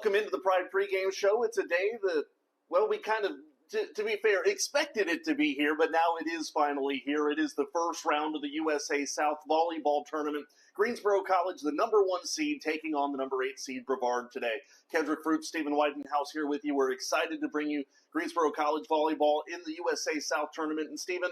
Welcome into the Pride pregame show. It's a day that, well, we kind of, to be fair, expected it to be here, but now it is finally here. It is the first round of the USA South Volleyball Tournament. Greensboro College, the number 1 seed, taking on the number 8 seed Brevard today. Kendrick Fruit, Stephen Whitenhouse here with you. We're excited to bring you Greensboro College Volleyball in the USA South Tournament. And Stephen,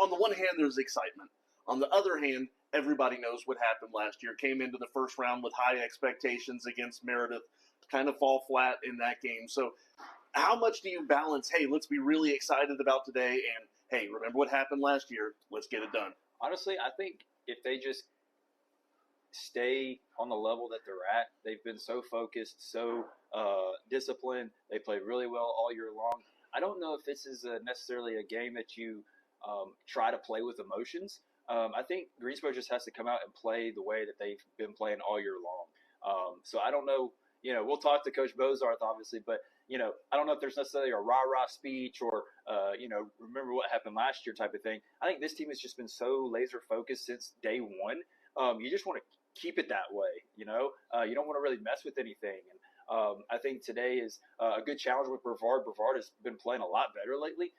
on the one hand, there's excitement. On the other hand, everybody knows what happened last year. Came into the first round with high expectations against Meredith, kind of fall flat in that game. So how much do you balance, hey, let's be really excited about today, and, hey, remember what happened last year, let's get it done? Honestly, I think if they just stay on the level that they're at, they've been so focused, so disciplined, they played really well all year long. I don't know if this is necessarily a game that you try to play with emotions. I think Greensboro just has to come out and play the way that they've been playing all year long. So I don't know, we'll talk to Coach Bozarth, obviously, but, I don't know if there's necessarily a rah-rah speech or, remember what happened last year type of thing. I think this team has just been so laser-focused since day one. You just want to keep it that way, you don't want to really mess with anything. And I think today is a good challenge with Brevard. Brevard has been playing a lot better lately.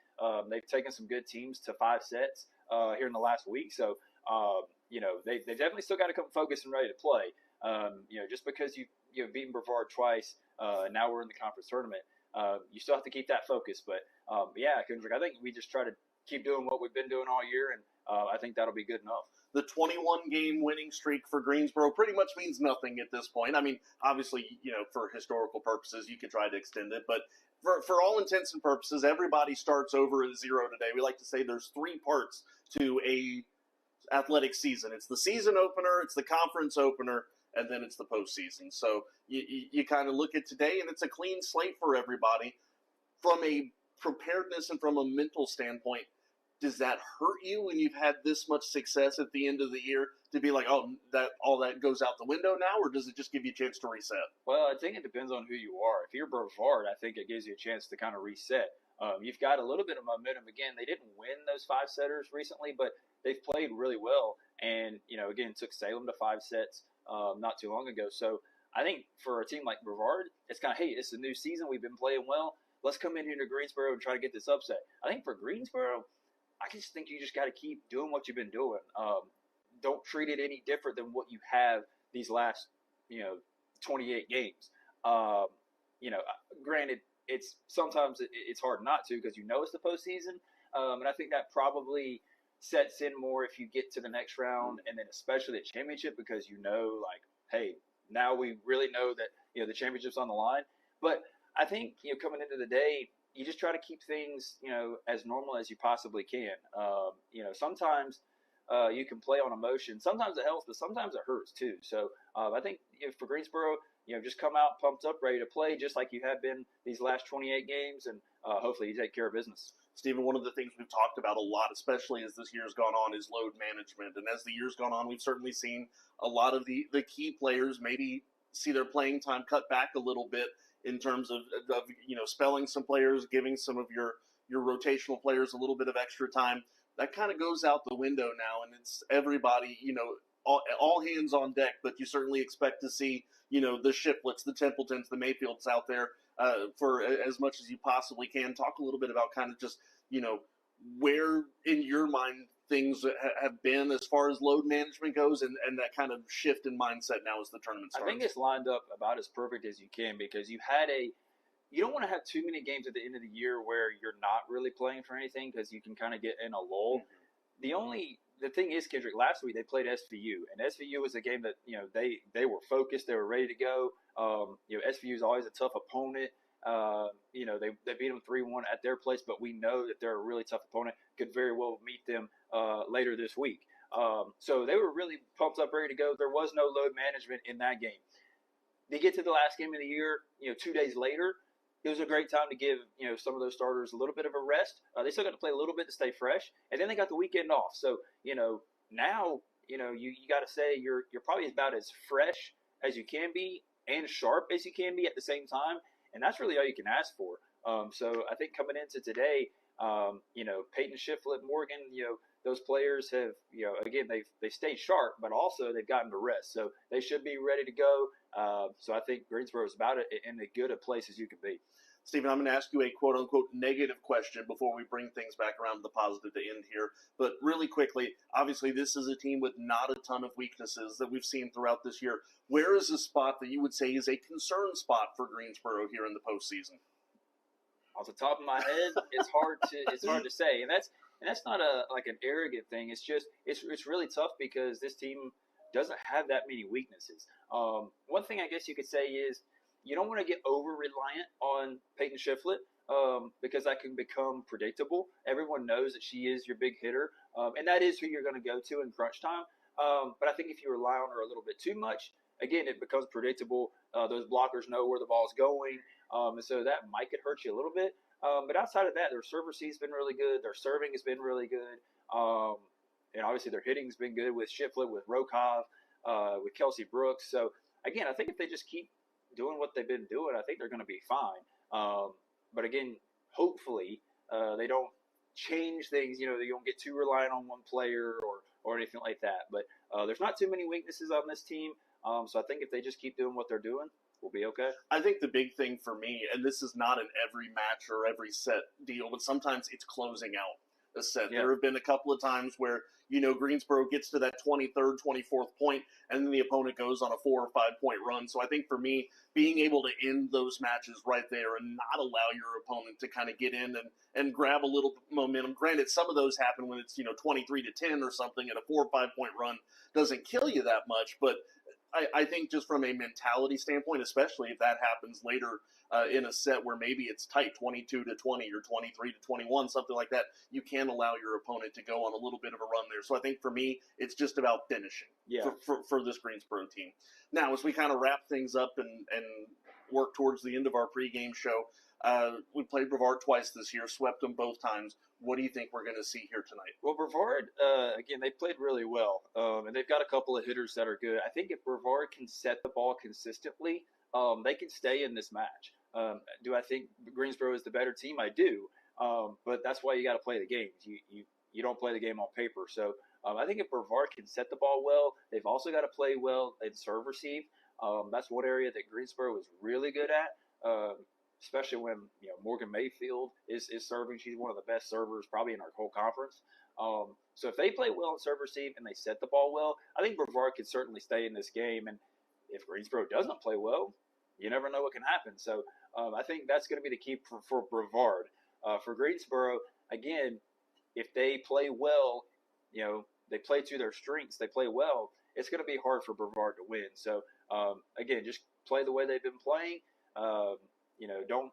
They've taken some good teams to 5 sets here in the last week. So, they definitely still got to come focused and ready to play. Just because you've beaten Brevard twice, now we're in the conference tournament, you still have to keep that focus. But, Kendrick, I think we just try to keep doing what we've been doing all year, and I think that'll be good enough. The 21-game winning streak for Greensboro pretty much means nothing at this point. I mean, obviously, for historical purposes, you could try to extend it, but for all intents and purposes, everybody starts over at 0 today. We like to say there's 3 parts to a athletic season. It's the season opener, it's the conference opener, and then it's the postseason. So you kind of look at today, and it's a clean slate for everybody. From a preparedness and from a mental standpoint, does that hurt you when you've had this much success at the end of the year to be like, oh, that all that goes out the window now, or does it just give you a chance to reset? Well, I think it depends on who you are. If you're Brevard, I think it gives you a chance to kind of reset. You've got a little bit of momentum. Again, they didn't win those 5-setters recently, but they've played really well. And, again, took Salem to 5 sets not too long ago. So I think for a team like Brevard, it's kind of, hey, it's a new season. We've been playing well. Let's come in here to Greensboro and try to get this upset. I think for Greensboro, I just think you just got to keep doing what you've been doing. Don't treat it any different than what you have these last, 28 games. Granted, it's sometimes it's hard not to because it's the postseason, and I think that probably sets in more if you get to the next round, and then especially the championship because hey, now we really know that the championship's on the line. But I think coming into the day, you just try to keep things, as normal as you possibly can. Sometimes you can play on emotion. Sometimes it helps, but sometimes it hurts too. So I think for Greensboro, just come out pumped up, ready to play, just like you have been these last 28 games, and hopefully you take care of business. Stephen, one of the things we've talked about a lot, especially as this year's gone on, is load management. And as the year's gone on, we've certainly seen a lot of the key players maybe see their playing time cut back a little bit in terms of spelling some players, giving some of your rotational players a little bit of extra time. That kind of goes out the window now, and it's everybody, all hands on deck, but you certainly expect to see, the Shiplets, the Templetons, the Mayfields out there for as much as you possibly can. Talk a little bit about kind of just, where in your mind things have been as far as load management goes and that kind of shift in mindset now as the tournament starts. I think it's lined up about as perfect as you can because you don't want to have too many games at the end of the year where you're not really playing for anything because you can kind of get in a lull. Mm-hmm. The thing is, Kendrick, last week they played SVU, and SVU was a game that, they were focused, they were ready to go. SVU is always a tough opponent. They beat them 3-1 at their place, but we know that they're a really tough opponent. Could very well meet them later this week. So they were really pumped up, ready to go. There was no load management in that game. They get to the last game of the year, 2 days later. It was a great time to give, some of those starters a little bit of a rest. They still got to play a little bit to stay fresh, and then they got the weekend off. So, now, you got to say you're probably about as fresh as you can be and sharp as you can be at the same time, and that's really all you can ask for. So I think coming into today, Peyton Shiflett, Morgan, those players have, again, they stayed sharp, but also they've gotten to rest. So they should be ready to go. So I think Greensboro is about it in as good a place as you can be. Stephen, I'm going to ask you a quote-unquote negative question before we bring things back around to the positive to end here. But really quickly, obviously this is a team with not a ton of weaknesses that we've seen throughout this year. Where is a spot that you would say is a concern spot for Greensboro here in the postseason? Off the top of my head, it's hard to say, and that's not like an arrogant thing. It's just it's really tough because this team doesn't have that many weaknesses. One thing I guess you could say is you don't want to get over-reliant on Peyton Shiflett because that can become predictable. Everyone knows that she is your big hitter, and that is who you're going to go to in crunch time. But I think if you rely on her a little bit too much, again, it becomes predictable. Those blockers know where the ball's going, and so that might could hurt you a little bit. But outside of that, their serve receive's been really good. Their serving has been really good. And obviously their hitting's been good with Shiflett, with Rokov, with Kelsey Brooks. So, again, I think if they just keep doing what they've been doing, I think they're going to be fine. But again, hopefully they don't change things. You know, they don't get too reliant on one player or anything like that. But there's not too many weaknesses on this team. So I think if they just keep doing what they're doing, we'll be okay. I think the big thing for me, and this is not an every match or every set deal, but sometimes it's closing out a set. Yeah. There have been a couple of times where, you know, Greensboro gets to that 23rd, 24th point, and then the opponent goes on a 4 or 5 point run. So I think for me, being able to end those matches right there and not allow your opponent to kind of get in and grab a little momentum. Granted, some of those happen when it's, 23-10 or something, and a 4 or 5 point run doesn't kill you that much. But I think just from a mentality standpoint, especially if that happens later in a set where maybe it's tight, 22-20 or 23-21, something like that, you can allow your opponent to go on a little bit of a run there. So I think for me, it's just about finishing for this Greensboro team. Now, as we kind of wrap things up and work towards the end of our pregame show, we played Brevard twice this year, swept them both times. What do you think we're going to see here tonight? Well, Brevard, again, they played really well, and they've got a couple of hitters that are good. I think if Brevard can set the ball consistently, they can stay in this match. Do I think Greensboro is the better team? I do, but that's why you got to play the games. You don't play the game on paper. So I think if Brevard can set the ball well, they've also got to play well and serve receive. That's one area that Greensboro is really good at. Especially when Morgan Mayfield is serving. She's one of the best servers probably in our whole conference. So if they play well and serve receive and they set the ball well, I think Brevard can certainly stay in this game. And if Greensboro doesn't play well, you never know what can happen. So I think that's going to be the key for Brevard. For Greensboro, again, if they play well, they play to their strengths, they play well, it's going to be hard for Brevard to win. So, again, just play the way they've been playing. Don't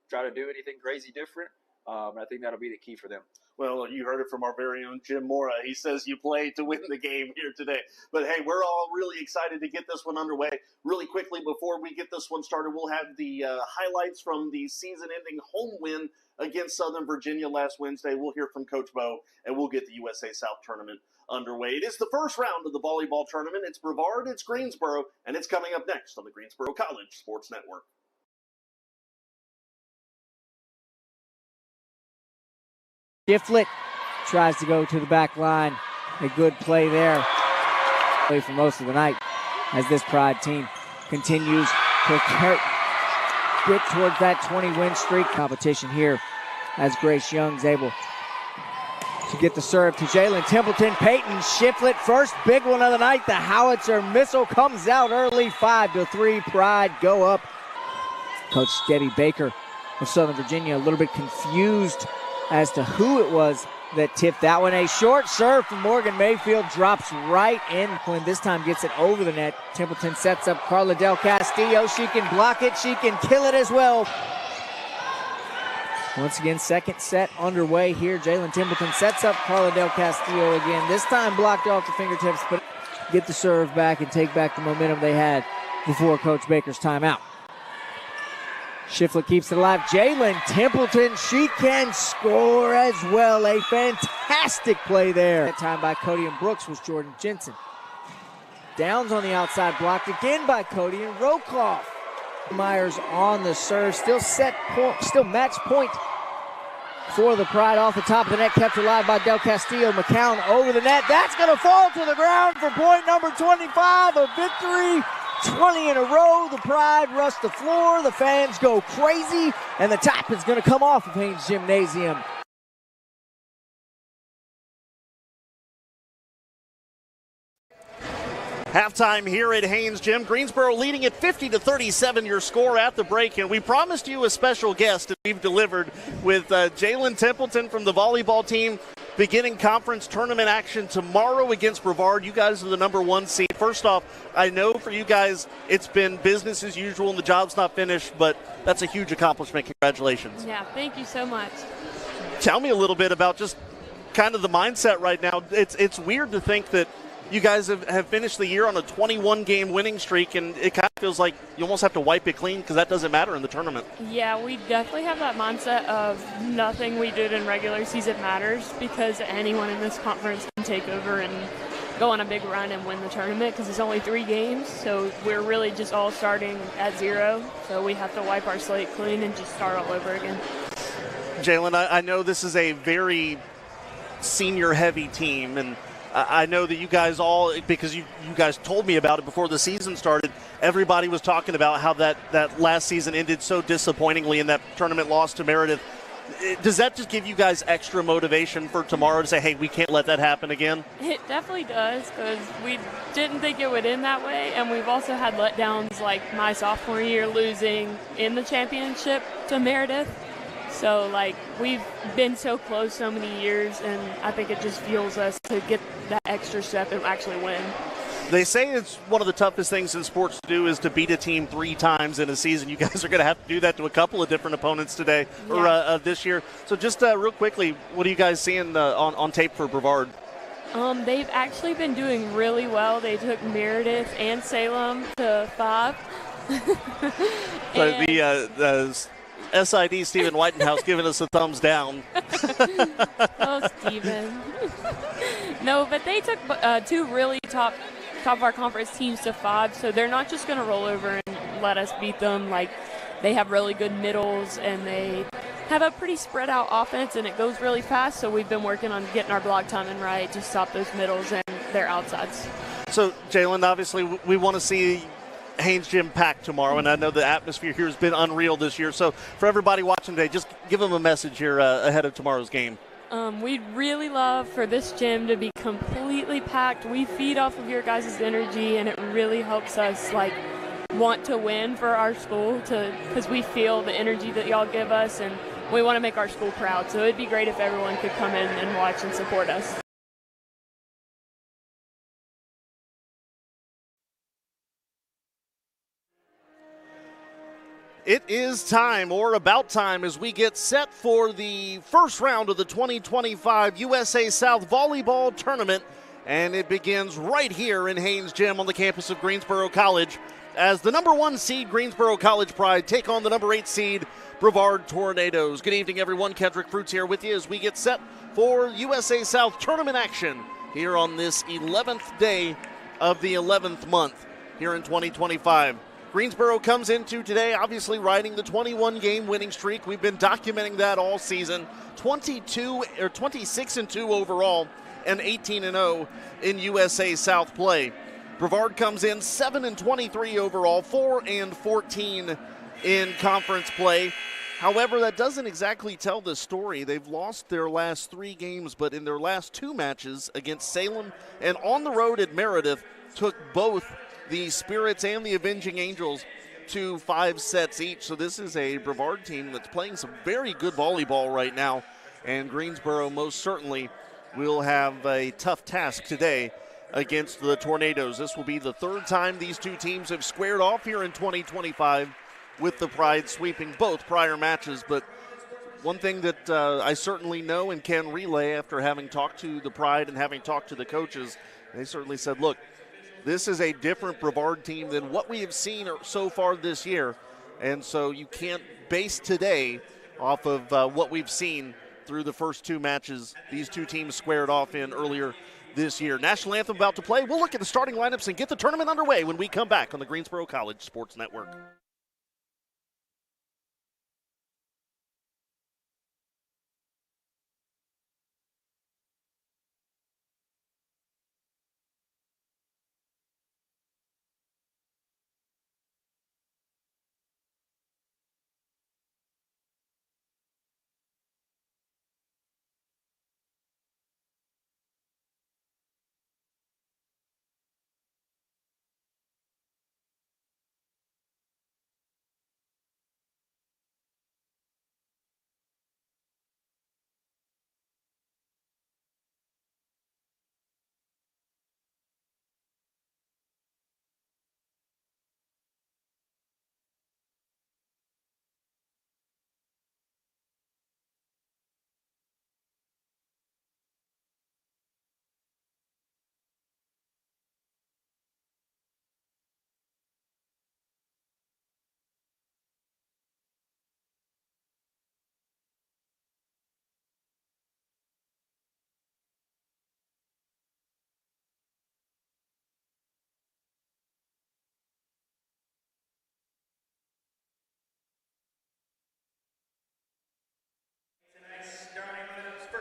try to do anything crazy different. I think that'll be the key for them. Well, you heard it from our very own Jim Mora. He says you play to win the game here today. But, hey, we're all really excited to get this one underway. Really quickly, before we get this one started, we'll have the highlights from the season-ending home win against Southern Virginia last Wednesday. We'll hear from Coach Bo, and we'll get the USA South tournament underway. It is the first round of the volleyball tournament. It's Brevard, it's Greensboro, and it's coming up next on the Greensboro College Sports Network. Shiflett tries to go to the back line. A good play there. Play for most of the night as this Pride team continues to get towards that 20-win streak. Competition here as Grace Young's able to get the serve to Jalen Templeton. Peyton Shiflett, first big one of the night. The howitzer missile comes out early. 5-3. Pride go up. Coach Debbie Baker of Southern Virginia a little bit confused as to who it was that tipped that one. A short serve from Morgan Mayfield drops right in. Quinn this time gets it over the net. Templeton sets up Carla Del Castillo. She can block it. She can kill it as well. Once again, second set underway here. Jalen Templeton sets up Carla Del Castillo again. This time blocked off the fingertips, but get the serve back and take back the momentum they had before Coach Baker's timeout. Shiflett keeps it alive. Jalen Templeton, she can score as well. A fantastic play there. That time by Cody and Brooks was Jordan Jensen. Downs on the outside, blocked again by Cody and Rokov. Myers on the serve, still match point for the Pride off the top of the net, kept alive by Del Castillo. McCown over the net. That's going to fall to the ground for point number 25. A victory 20 in a row. The Pride rush the floor. The fans go crazy. And the top is going to come off of Haynes Gymnasium. Halftime here at Haynes Gym. Greensboro leading at 50-37, your score at the break. And we promised you a special guest, and we've delivered with Jalen Templeton from the volleyball team, beginning conference tournament action tomorrow against Brevard. You guys are the number 1 seed. First off, I know for you guys it's been business as usual and the job's not finished, but that's a huge accomplishment. Congratulations. Yeah, thank you so much. Tell me a little bit about just kind of the mindset right now. It's weird to think that you guys have finished the year on a 21-game winning streak, and it kind of feels like you almost have to wipe it clean because that doesn't matter in the tournament. Yeah, we definitely have that mindset of nothing we did in regular season matters, because anyone in this conference can take over and go on a big run and win the tournament, because it's only 3 games, so we're really just all starting at 0, so we have to wipe our slate clean and just start all over again. Jalen, I know this is a very senior-heavy team, and I know that you guys all, because you guys told me about it before the season started, everybody was talking about how that last season ended so disappointingly in that tournament loss to Meredith. Does that just give you guys extra motivation for tomorrow to say, hey, we can't let that happen again? It definitely does, because we didn't think it would end that way, and we've also had letdowns like my sophomore year losing in the championship to Meredith. So, we've been so close so many years, and I think it just fuels us to get that extra step and actually win. They say it's one of the toughest things in sports to do is to beat a team 3 times in a season. You guys are going to have to do that to a couple of different opponents today, or this year. So just real quickly, what are you guys seeing on tape for Brevard? They've actually been doing really well. They took Meredith and Salem to 5. So the SID Stephen Whitenhouse giving us a thumbs down. Oh, Stephen. No, but they took 2 really top of our conference teams to 5, so they're not just going to roll over and let us beat them. They have really good middles, and they have a pretty spread out offense, and it goes really fast, so we've been working on getting our block timing right to stop those middles and their outsides. So, Jalen, obviously we want to see Haynes Gym packed tomorrow, and I know the atmosphere here has been unreal this year. So for everybody watching today, just give them a message here ahead of tomorrow's game. We'd really love for this gym to be completely packed. We feed off of your guys' energy, and it really helps us want to win for our school, because we feel the energy that y'all give us, and we want to make our school proud. So it'd be great if everyone could come in and watch and support us. It is time, or about time, as we get set for the first round of the 2025 USA South Volleyball Tournament, and it begins right here in Haynes Gym on the campus of Greensboro College as the number 1 seed Greensboro College Pride take on the number 8 seed Brevard Tornadoes. Good evening, everyone. Kendrick Fruits here with you as we get set for USA South Tournament action here on this 11th day of the 11th month here in 2025. Greensboro comes into today obviously riding the 21-game winning streak. We've been documenting that all season. 26-2 overall and 18-0 in USA South play. Brevard comes in 7-23 overall, 4-14 in conference play. However, that doesn't exactly tell the story. They've lost their last 3 games, but in their last 2 matches against Salem and on the road at Meredith, took both the Spirits and the Avenging Angels to 5 sets each. So this is a Brevard team that's playing some very good volleyball right now, and Greensboro most certainly will have a tough task today against the Tornadoes. This will be the 3rd time these 2 teams have squared off here in 2025, with the Pride sweeping both prior matches. But one thing that I certainly know and can relay after having talked to the Pride and having talked to the coaches, they certainly said, look, this is a different Brevard team than what we have seen so far this year. And so you can't base today off of what we've seen through the first 2 matches these 2 teams squared off in earlier this year. National Anthem about to play. We'll look at the starting lineups and get the tournament underway when we come back on the Greensboro College Sports Network.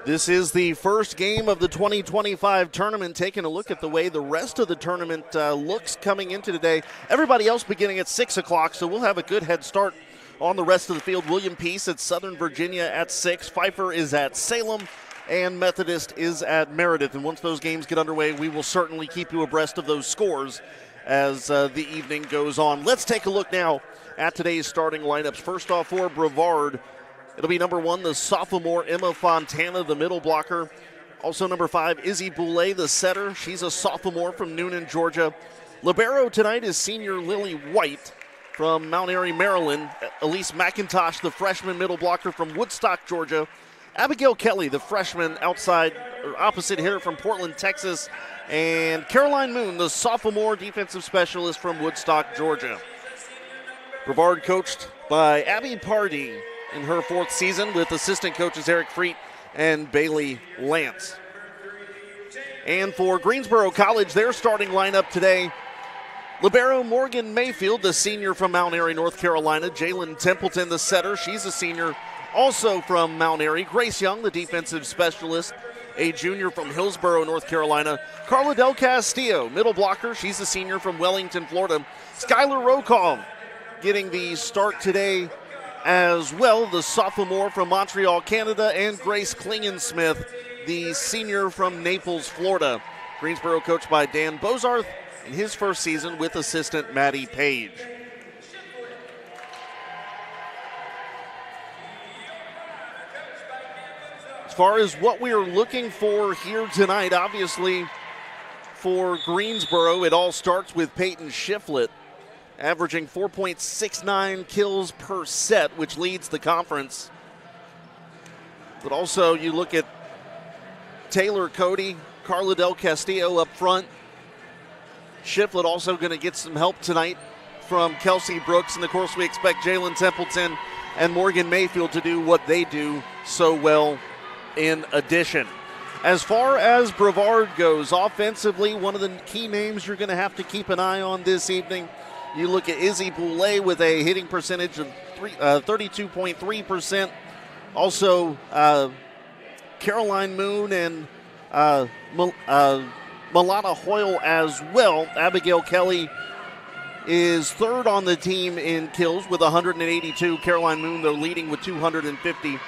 This is the first game of the 2025 tournament. Taking a look at the way the rest of the tournament looks coming into today. Everybody else beginning at 6 o'clock, so we'll have a good head start on the rest of the field. William Peace at Southern Virginia at 6. Pfeiffer is at Salem, and Methodist is at Meredith. And once those games get underway, we will certainly keep you abreast of those scores as the evening goes on. Let's take a look now at today's starting lineups. First off for Brevard, it'll be number 1, the sophomore Emma Fontana, the middle blocker. Also number 5, Izzy Boulay, the setter. She's a sophomore from Noonan, Georgia. Libero tonight is senior Lily White from Mount Airy, Maryland. Elise McIntosh, the freshman middle blocker from Woodstock, Georgia. Abigail Kelly, the freshman opposite hitter from Portland, Texas. And Caroline Moon, the sophomore defensive specialist from Woodstock, Georgia. Brevard coached by Abby Pardee in her 4th season with assistant coaches Eric Freet and Bailey Lance. And for Greensboro College, their starting lineup today, libero Morgan Mayfield, the senior from Mount Airy, North Carolina. Jalen Templeton, the setter. She's a senior also from Mount Airy. Grace Young, the defensive specialist, a junior from Hillsborough, North Carolina. Carla Del Castillo, middle blocker. She's a senior from Wellington, Florida. Skylar Rokov getting the start today as well, the sophomore from Montreal, Canada. And Grace Klingensmith, the senior from Naples, Florida. Greensboro coached by Dan Bozarth in his first season with assistant Maddie Page. As far as what we are looking for here tonight, obviously for Greensboro, it all starts with Peyton Shiflett, averaging 4.69 kills per set, which leads the conference. But also you look at Taylor Cody, Carla Del Castillo up front. Shiflett also going to get some help tonight from Kelsey Brooks. And, of course, we expect Jalen Templeton and Morgan Mayfield to do what they do so well in addition. As far as Brevard goes, offensively, one of the key names you're going to have to keep an eye on this evening, you look at Izzy Boulay with a hitting percentage of 32.3%. Also, Caroline Moon and Malata Hoyle as well. Abigail Kelly is 3rd on the team in kills with 182. Caroline Moon, though, leading with 250.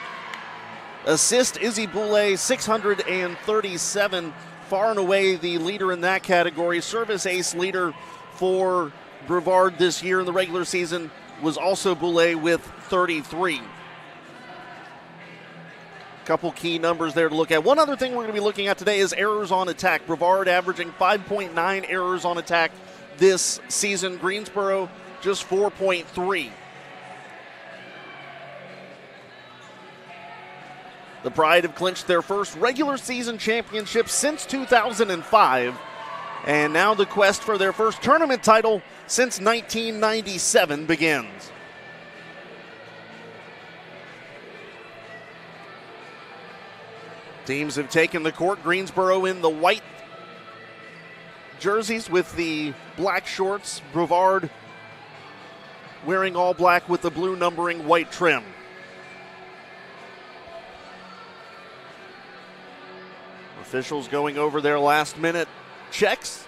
Assist, Izzy Boulay, 637. Far and away the leader in that category. Service ace leader for Brevard this year in the regular season was also Boulay with 33. Couple key numbers there to look at. One other thing we're going to be looking at today is errors on attack. Brevard averaging 5.9 errors on attack this season. Greensboro just 4.3. The Pride have clinched their first regular season championship since 2005. And now the quest for their first tournament title since 1997 begins. Teams have taken the court. Greensboro in the white jerseys with the black shorts. Brevard wearing all black with the blue numbering, white trim. Officials going over their last-minute checks.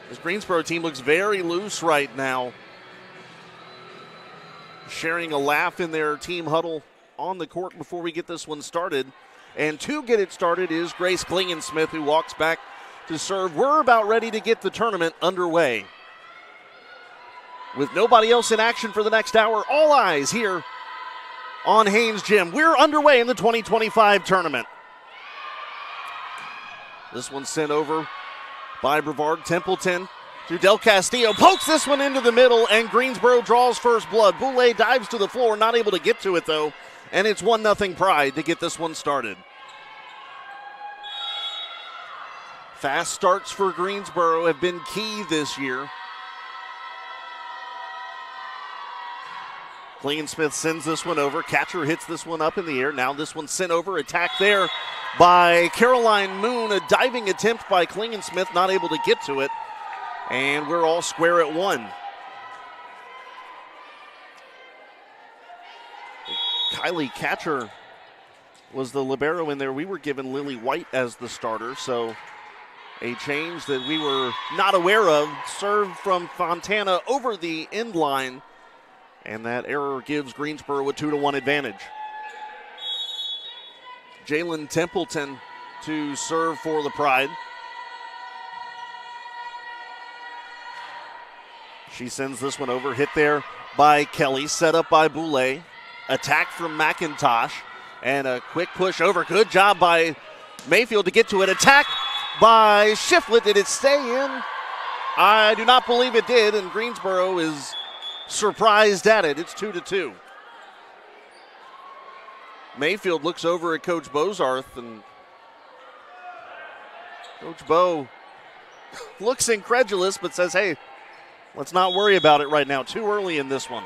This Greensboro team looks very loose right now, sharing a laugh in their team huddle on the court before we get this one started. And to get it started is Grace Klingensmith, who walks back to serve. We're about ready to get the tournament underway. With nobody else in action for the next hour, all eyes here on Haynes Gym. We're underway in the 2025 tournament. This one's sent over by Brevard. Templeton to Del Castillo, pokes this one into the middle, and Greensboro draws first blood. Boulay dives to the floor, not able to get to it though, and it's 1-0 Pride to get this one started. Fast starts for Greensboro have been key this year. Klingensmith sends this one over. Catcher hits this one up in the air. Now this one's sent over. Attack there by Caroline Moon. A diving attempt by Klingensmith, not able to get to it. And we're all square at 1. Kylie Catcher was the libero in there. We were given Lily White as the starter, so a change that we were not aware of. Serve from Fontana over the end line, and that error gives Greensboro a 2-1 advantage. Jalen Templeton to serve for the Pride. She sends this one over, hit there by Kelly, set up by Boulay. Attack from McIntosh, and a quick push over. Good job by Mayfield to get to it. Attack by Shiflett. Did it stay in? I do not believe it did, and Greensboro is surprised at it. It's 2-2. Mayfield looks over at Coach Bozarth, and Coach Bo looks incredulous but says, hey, let's not worry about it right now. Too early in this one.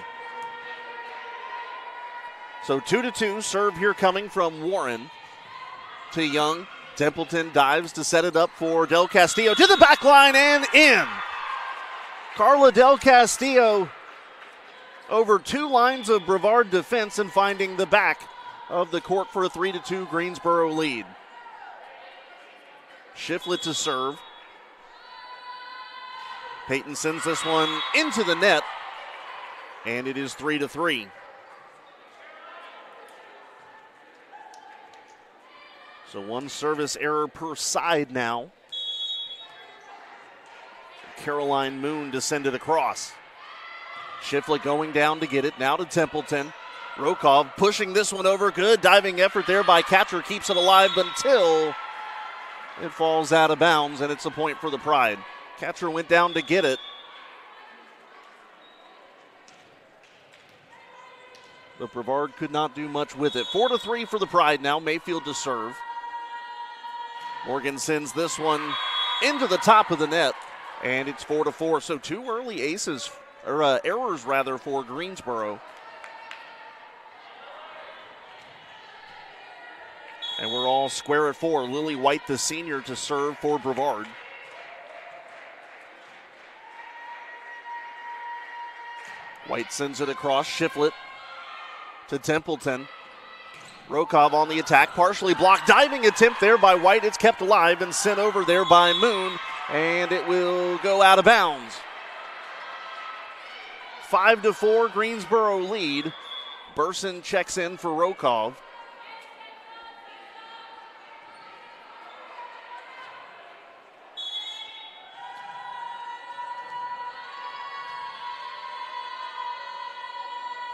So 2-2, serve here coming from Warren to Young. Templeton dives to set it up for Del Castillo to the back line and in. Carla Del Castillo over 2 lines of Brevard defense and finding the back of the court for a 3-2 Greensboro lead. Shiflett to serve. Peyton sends this one into the net, and it is 3-3. So 1 service error per side now. Caroline Moon to send it across. Shiflett going down to get it, now to Templeton. Rokov pushing this one over. Good diving effort there by Catcher. Keeps it alive until it falls out of bounds, and it's a point for the Pride. Catcher went down to get it. But Brevard could not do much with it. 4-3 for the Pride now. Mayfield to serve. Morgan sends this one into the top of the net, and it's 4-4. So 2 early errors for Greensboro. And we're all square at 4. Lily White, the senior, to serve for Brevard. White sends it across. Shiflett to Templeton. Rokov on the attack, partially blocked. Diving attempt there by White. It's kept alive and sent over there by Moon, and it will go out of bounds. 5-4 Greensboro lead. Burson checks in for Rokov.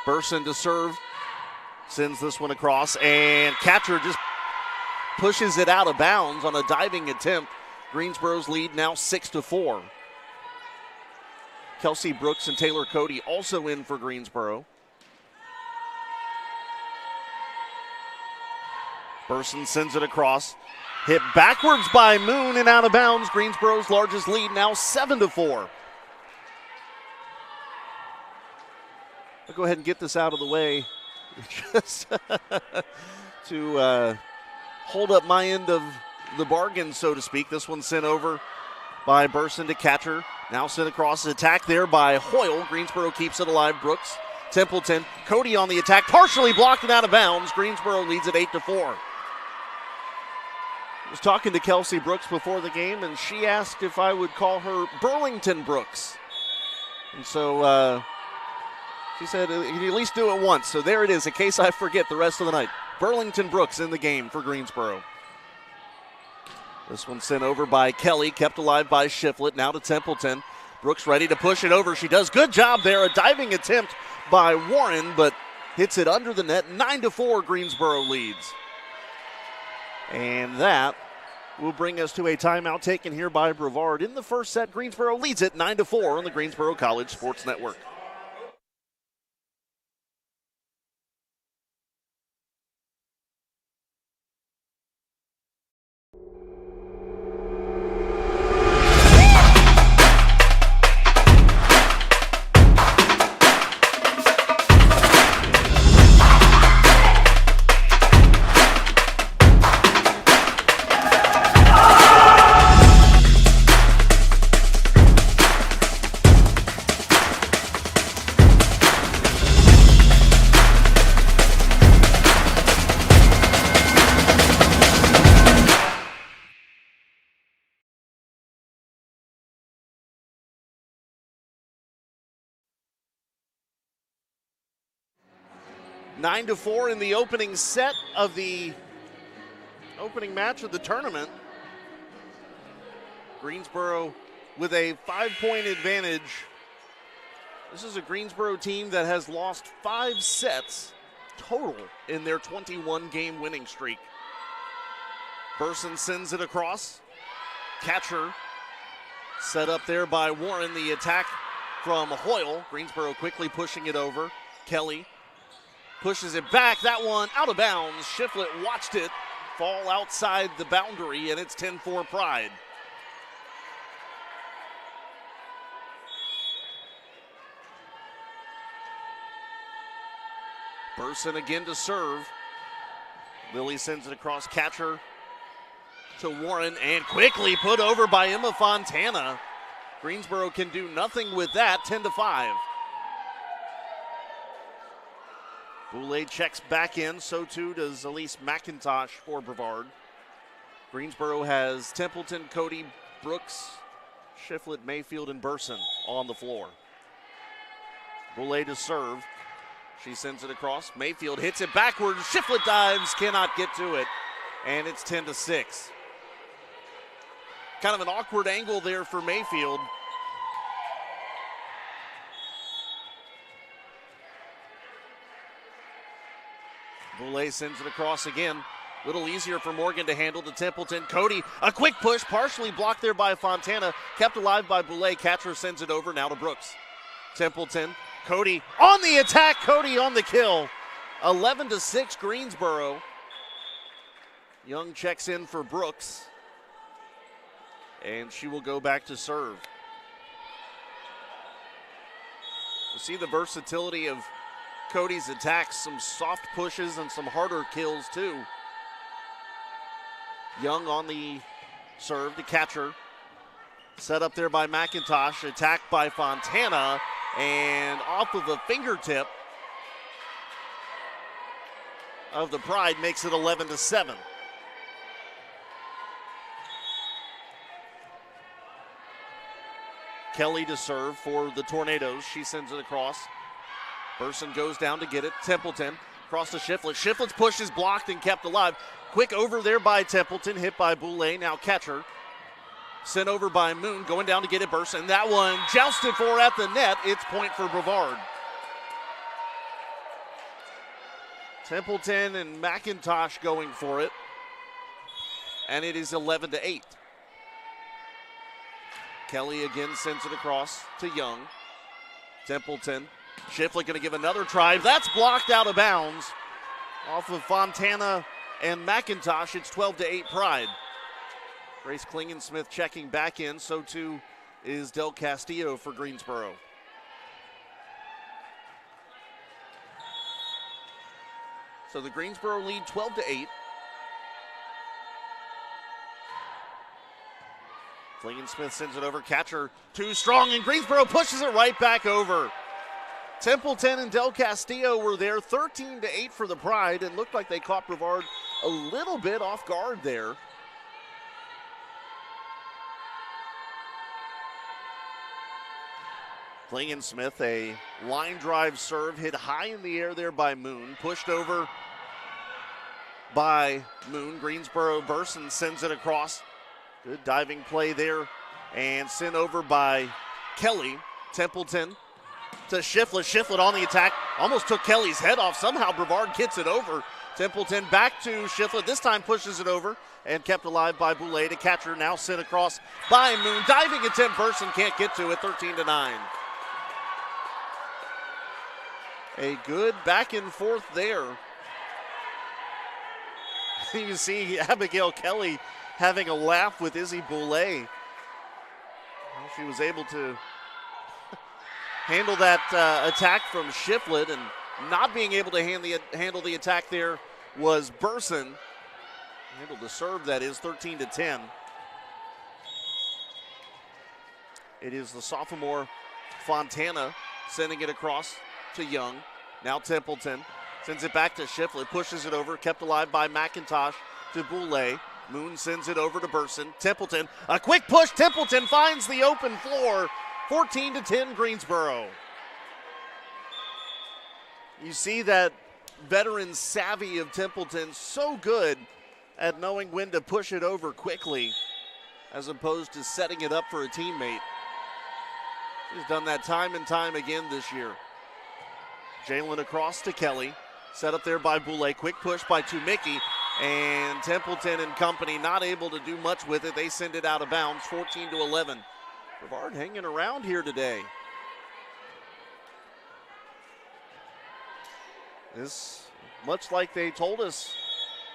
Burson to serve, sends this one across, and Catcher just pushes it out of bounds on a diving attempt. Greensboro's lead now 6-4. Kelsey Brooks and Taylor Cody also in for Greensboro. Burson sends it across, hit backwards by Moon and out of bounds. Greensboro's largest lead now 7-4. I'll go ahead and get this out of the way just to hold up my end of the bargain, so to speak. This one sent over by Burson to Catcher. Now sent across the attack there by Hoyle. Greensboro keeps it alive. Brooks, Templeton, Cody on the attack, partially blocked and out of bounds. Greensboro leads at 8-4. I was talking to Kelsey Brooks before the game, and she asked if I would call her Burlington Brooks. And so she said, you at least do it once. So there it is, in case I forget the rest of the night. Burlington Brooks in the game for Greensboro. This one sent over by Kelly, kept alive by Shiflett. Now to Templeton. Brooks ready to push it over. She does. Good job there. A diving attempt by Warren, but hits it under the net. 9-4 Greensboro leads. And that will bring us to a timeout taken here by Brevard. In the first set, Greensboro leads it 9-4 on the Greensboro College Sports Network. 9-4 in the opening set of the opening match of the tournament. Greensboro with a 5-point advantage. This is a Greensboro team that has lost 5 sets total in their 21-game winning streak. Burson sends it across. Catcher set up there by Warren. The attack from Hoyle. Greensboro quickly pushing it over. Kelly pushes it back. That one out of bounds. Shiflett watched it fall outside the boundary, and it's 10-4 Pride. Burson again to serve. Lilly sends it across. Catcher to Warren, and quickly put over by Emma Fontana. Greensboro can do nothing with that, 10-5. Boulay checks back in, so too does Elise McIntosh for Brevard. Greensboro has Templeton, Cody, Brooks, Shiflett, Mayfield, and Burson on the floor. Boulay to serve. She sends it across. Mayfield hits it backwards. Shiflett dives, cannot get to it, and it's 10-6. Kind of an awkward angle there for Mayfield. Boulay sends it across again. A little easier for Morgan to handle to Templeton. Cody, a quick push, partially blocked there by Fontana. Kept alive by Boulay. Catcher sends it over now to Brooks. Templeton, Cody on the attack. Cody on the kill. 11-6 Greensboro. Young checks in for Brooks. And she will go back to serve. We'll see the versatility of Cody's attacks, some soft pushes and some harder kills too. Young on the serve, the catcher. Set up there by McIntosh, attacked by Fontana, and off of a fingertip of the Pride makes it 11-7. Kelly to serve for the Tornadoes. She sends it across. Burson goes down to get it. Templeton across to Shiflett. Shiflett's push is blocked and kept alive. Quick over there by Templeton, hit by Boulay. Now catcher. Sent over by Moon, going down to get it. Burson. That one jousted for at the net. It's point for Brevard. Templeton and McIntosh going for it. And it is 11-8. Kelly again sends it across to Young. Templeton. Shiflett going to give another try. That's blocked out of bounds off of Fontana and McIntosh. It's 12-8 Pride. Grace Klingensmith checking back in. So too is Del Castillo for Greensboro. So the Greensboro lead 12-8. Klingensmith sends it over. Catcher too strong, and Greensboro pushes it right back over. Templeton and Del Castillo were there, 13-8 for the Pride, and looked like they caught Brevard a little bit off guard there. Klingensmith, a line drive serve, hit high in the air there by Moon, pushed over by Moon. Greensboro Burson sends it across. Good diving play there, and sent over by Kelly. Templeton to Shiflett. Shiflett on the attack. Almost took Kelly's head off. Somehow Brevard gets it over. Templeton back to Shiflett. This time pushes it over and kept alive by Boulay. The catcher now sent across by Moon. Diving attempt. Burson can't get to it. 13-9. A good back and forth there. You can see Abigail Kelly having a laugh with Izzy Boulay. Well, she was able to handle that attack from Shiflett, and not being able to handle the attack there was Burson. Handled the serve, that is, 13-10. It is the sophomore Fontana sending it across to Young. Now Templeton sends it back to Shiflett, pushes it over, kept alive by McIntosh to Boulay. Moon sends it over to Burson. Templeton, a quick push. Templeton finds the open floor. 14-10 Greensboro. You see that veteran savvy of Templeton, so good at knowing when to push it over quickly as opposed to setting it up for a teammate. He's done that time and time again this year. Jalen across to Kelly. Set up there by Boulay. Quick push by Tumicki. And Templeton and company not able to do much with it. They send it out of bounds, 14-11. Brevard hanging around here today. This, much like they told us,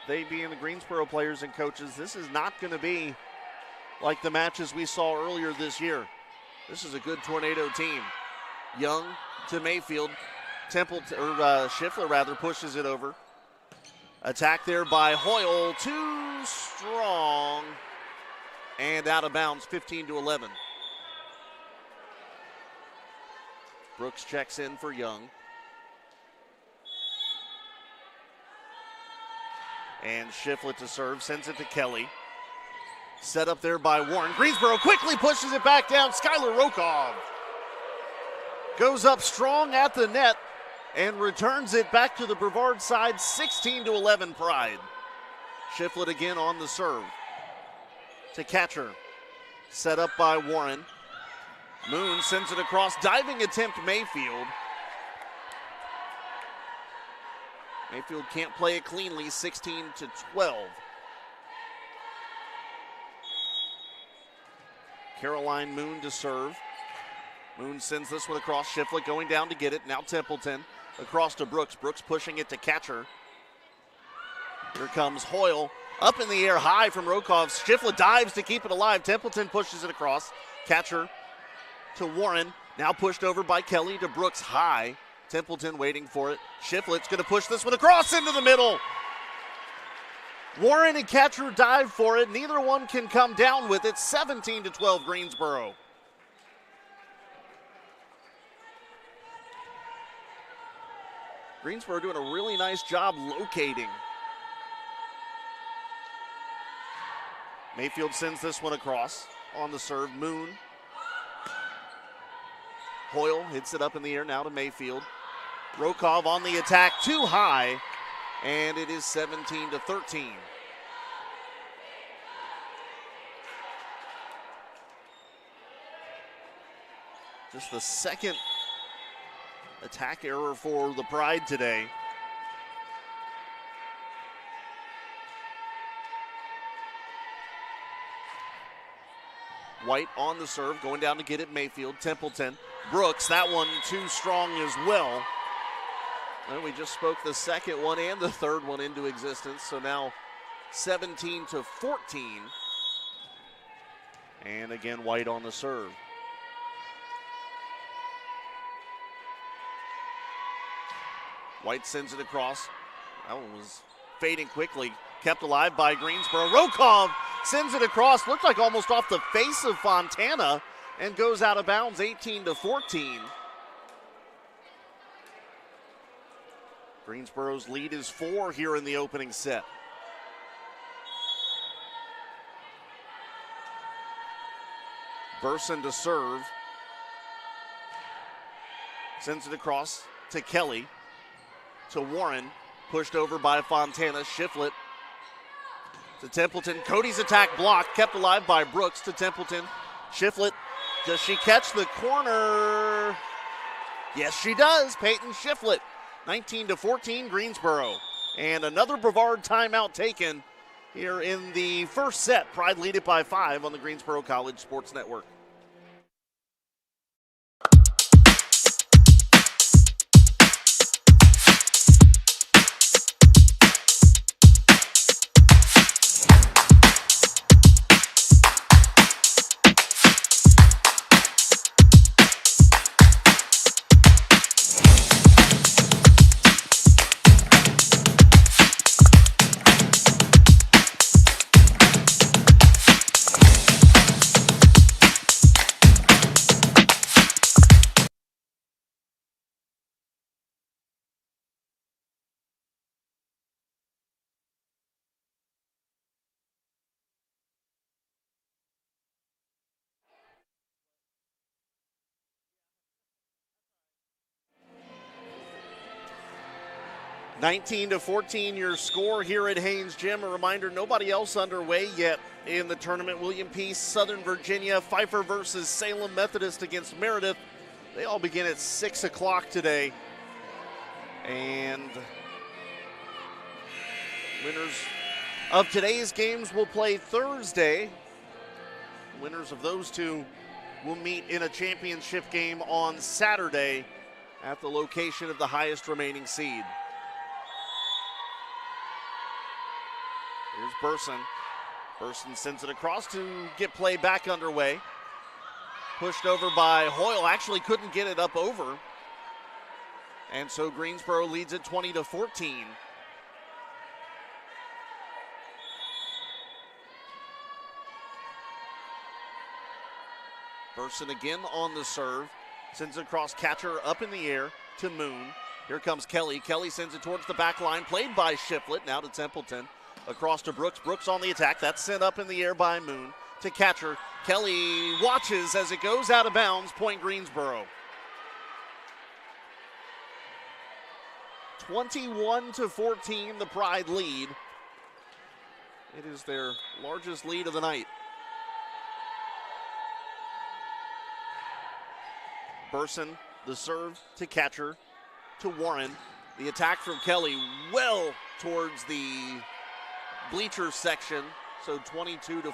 they being the Greensboro players and coaches, this is not going to be like the matches we saw earlier this year. This is a good Tornado team. Young to Mayfield. Schiffler rather pushes it over. Attack there by Hoyle, too strong. And out of bounds, 15-11. Brooks checks in for Young. And Shiflett to serve, sends it to Kelly. Set up there by Warren. Greensboro quickly pushes it back down. Skylar Rokov goes up strong at the net and returns it back to the Brevard side, 16-11 Pride. Shiflett again on the serve to Catcher. Set up by Warren. Moon sends it across. Diving attempt Mayfield. Mayfield can't play it cleanly, 16-12. Caroline Moon to serve. Moon sends this one across. Shiflett going down to get it. Now Templeton across to Brooks. Brooks pushing it to Catcher. Here comes Hoyle. Up in the air high from Rokov. Shiflett dives to keep it alive. Templeton pushes it across. Catcher to Warren. Now pushed over by Kelly to Brooks high. Templeton waiting for it. Shiflett's going to push this one across into the middle. Warren and Catcher dive for it. Neither one can come down with it. 17-12 Greensboro. Greensboro doing a really nice job locating. Mayfield sends this one across on the serve. Moon. Hoyle hits it up in the air now to Mayfield. Rokov on the attack, too high, and it is 17-13. Just the second attack error for the Pride today. White on the serve, going down to get it, Mayfield. Templeton. Brooks, that one too strong as well. And we just spoke the second one and the third one into existence, so now 17-14. And again, White on the serve. White sends it across. That one was fading quickly. Kept alive by Greensboro. Rokov sends it across. Looked like almost off the face of Fontana and goes out of bounds, 18-14. Greensboro's lead is 4 here in the opening set. Burson to serve. Sends it across to Kelly. To Warren. Pushed over by Fontana. Shiflett to Templeton. Cody's attack blocked. Kept alive by Brooks to Templeton. Shiflett. Does she catch the corner? Yes, she does. Peyton Shiflett. 19-14 Greensboro. And another Brevard timeout taken here in the first set. Pride lead it by 5 on the Greensboro College Sports Network. 19-14 your score here at Haynes Gym. A reminder, nobody else underway yet in the tournament. William Peace, Southern Virginia, Pfeiffer versus Salem Methodist against Meredith. They all begin at 6 o'clock today. And winners of today's games will play Thursday. Winners of those two will meet in a championship game on Saturday at the location of the highest remaining seed. Here's Burson. Burson sends it across to get play back underway. Pushed over by Hoyle. Actually couldn't get it up over. And so Greensboro leads it 20-14. Burson again on the serve. Sends it across, catcher up in the air to Moon. Here comes Kelly. Kelly sends it towards the back line. Played by Shiflett. Now to Templeton. Across to Brooks. Brooks on the attack. That's sent up in the air by Moon to catcher. Kelly watches as it goes out of bounds. Point Greensboro. 21-14, the Pride lead. It is their largest lead of the night. Burson, the serve to catcher to Warren. The attack from Kelly well towards the bleacher section, so 22-14.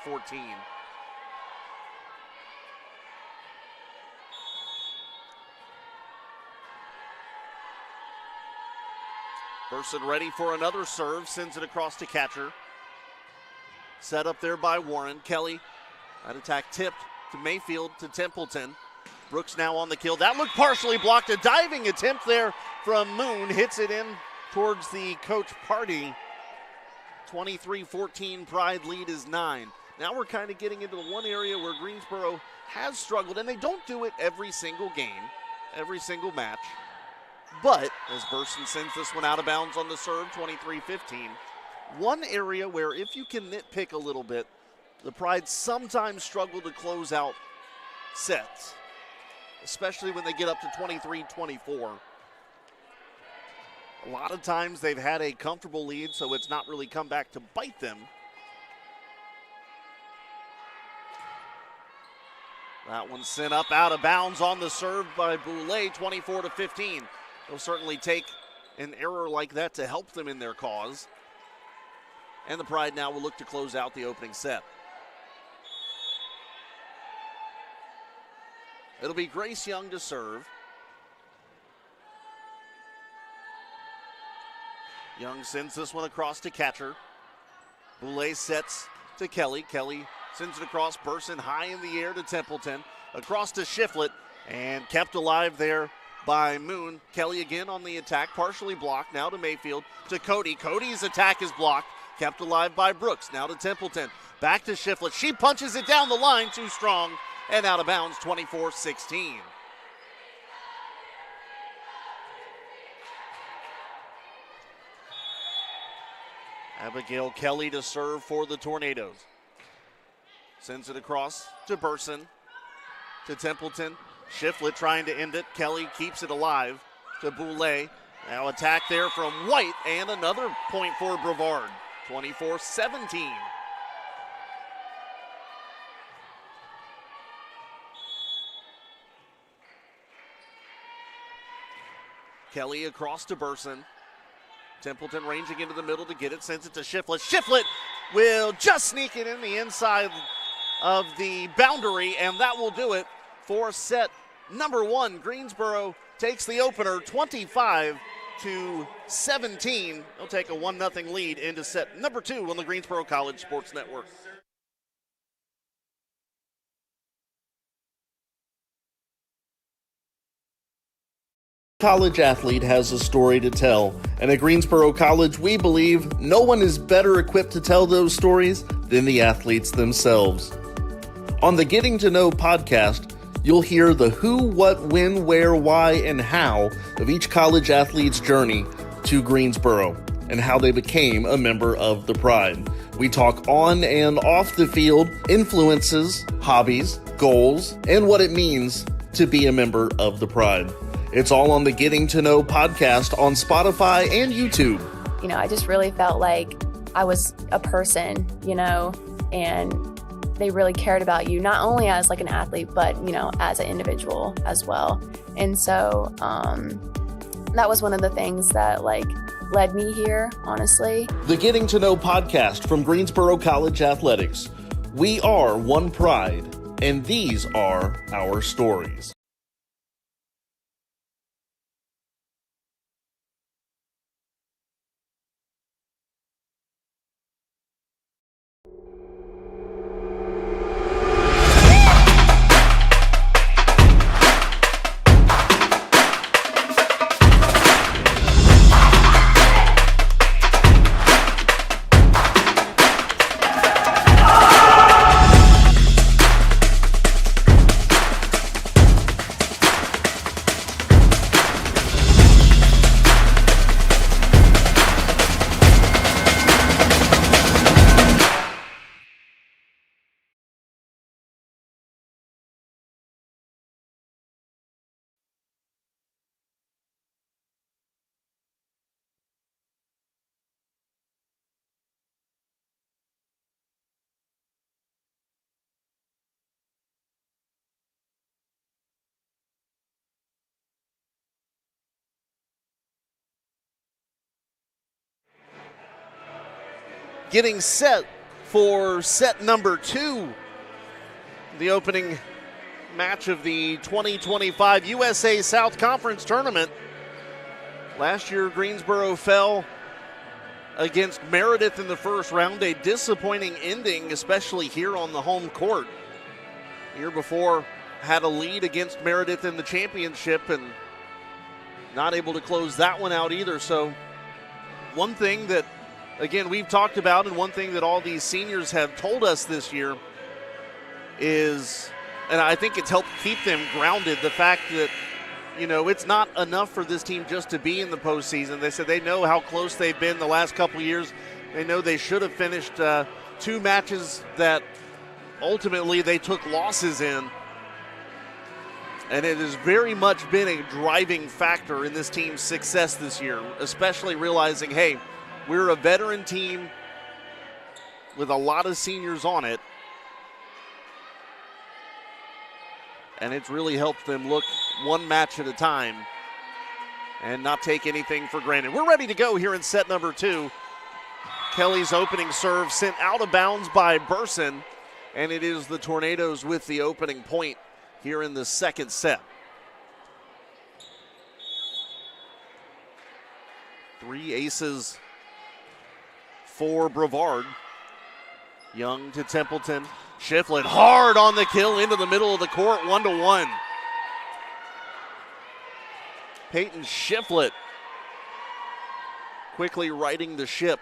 Burson ready for another serve, sends it across to catcher. Set up there by Warren. Kelly, that attack tipped to Mayfield to Templeton. Brooks now on the kill. That looked partially blocked. A diving attempt there from Moon. Hits it in towards the coach party. 23-14, Pride lead is 9. Now we're kind of getting into the one area where Greensboro has struggled, and they don't do it every single game, every single match. But as Burson sends this one out of bounds on the serve, 23-15, one area where if you can nitpick a little bit, the Pride sometimes struggle to close out sets, especially when they get up to 23-24. A lot of times they've had a comfortable lead, so it's not really come back to bite them. That one sent up out of bounds on the serve by Boulay, 24-15. They'll certainly take an error like that to help them in their cause. And the Pride now will look to close out the opening set. It'll be Grace Young to serve. Young sends this one across to catcher. Boulay sets to Kelly. Kelly sends it across. Burson high in the air to Templeton. Across to Shiflett and kept alive there by Moon. Kelly again on the attack, partially blocked. Now to Mayfield, to Cody. Cody's attack is blocked, kept alive by Brooks. Now to Templeton, back to Shiflett. She punches it down the line, too strong, and out of bounds, 24-16. Abigail Kelly to serve for the Tornadoes. Sends it across to Burson, to Templeton. Shiflett trying to end it. Kelly keeps it alive to Boulay. Now attack there from White, and another point for Brevard. 24-17. Kelly across to Burson. Templeton ranging into the middle to get it, sends it to Shiflett. Shiflett will just sneak it in the inside of the boundary, and that will do it for set number one. Greensboro takes the opener 25-17. They'll take a 1-0 lead into set number two on the Greensboro College Sports Network. College athlete has a story to tell, and at Greensboro College, we believe no one is better equipped to tell those stories than the athletes themselves. On the Getting to Know podcast, you'll hear the who, what, when, where, why, and how of each college athlete's journey to Greensboro and how they became a member of the Pride. We talk on and off the field, influences, hobbies, goals, and what it means to be a member of the Pride. It's all on the Getting to Know podcast on Spotify and YouTube. You know, I just really felt like I was a person, you know, and they really cared about you, not only as like an athlete, but, you know, as an individual as well. And so that was one of the things that like led me here, honestly. The Getting to Know podcast from Greensboro College Athletics. We are one pride, and these are our stories. Getting set for set number 2, the opening match of the 2025 USA South Conference Tournament. Last year, Greensboro fell against Meredith in the first round, a disappointing ending, especially here on the home court. The year before, had a lead against Meredith in the championship and not able to close that one out either. So one thing that, again, we've talked about, and one thing that all these seniors have told us this year is, and I think it's helped keep them grounded, the fact that, you know, it's not enough for this team just to be in the postseason. They said they know how close they've been the last couple of years. They know they should have finished 2 matches that ultimately they took losses in. And it has very much been a driving factor in this team's success this year, especially realizing, hey, we're a veteran team with a lot of seniors on it, and it's really helped them look one match at a time and not take anything for granted. We're ready to go here in set number 2. Kelly's opening serve sent out of bounds by Burson, and it is the Tornadoes with the opening point here in the second set. 3 aces for Brevard. Young to Templeton. Shiflett hard on the kill into the middle of the court, 1-1. Peyton Shiflett quickly righting the ship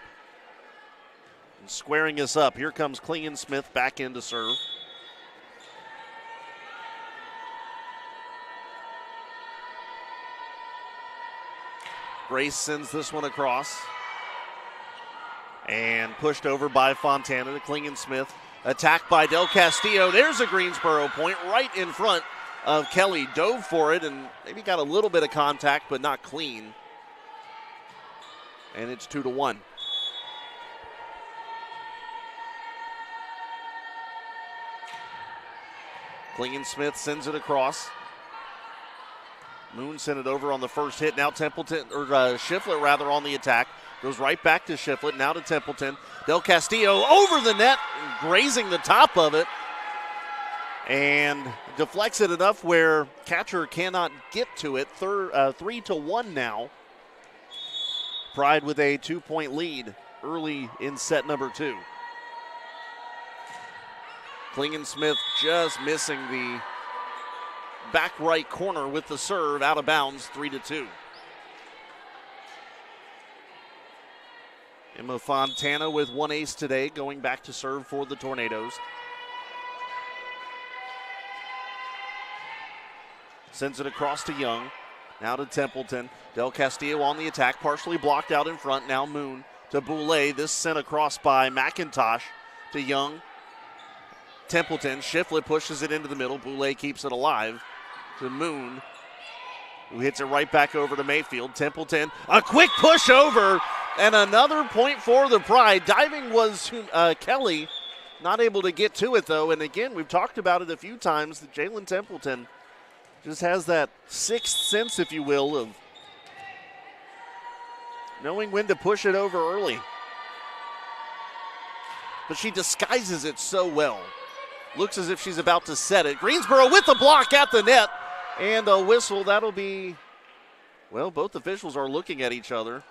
and squaring us up. Here comes Clingan Smith back in to serve. Grace sends this one across. And pushed over by Fontana to Clingan Smith. Attacked by Del Castillo. There's a Greensboro point right in front of Kelly. Dove for it and maybe got a little bit of contact, but not clean. And it's 2-1. Clingan Smith sends it across. Moon sent it over on the first hit. Now Templeton, or Shiflett rather, on the attack. Goes right back to Shiflett, now to Templeton. Del Castillo over the net, grazing the top of it. And deflects it enough where catcher cannot get to it. 3-1 now. Pride with a 2-point lead early in set number 2. Clingan Smith just missing the back right corner with the serve, out of bounds, 3-2. Emma Fontana with 1 ace today, going back to serve for the Tornadoes. Sends it across to Young. Now to Templeton. Del Castillo on the attack, partially blocked out in front. Now Moon to Boulay. This sent across by McIntosh to Young. Templeton. Shiflett pushes it into the middle. Boulay keeps it alive to Moon. who hits it right back over to Mayfield. Templeton, a quick push over, and another point for the Pride. Diving was Kelly, not able to get to it, though. And again, we've talked about it a few times, that Jalen Templeton just has that sixth sense, if you will, of knowing when to push it over early. But she disguises it so well. Looks as if she's about to set it. Greensboro with the block at the net. And a whistle. That'll be, well, both officials are looking at each other.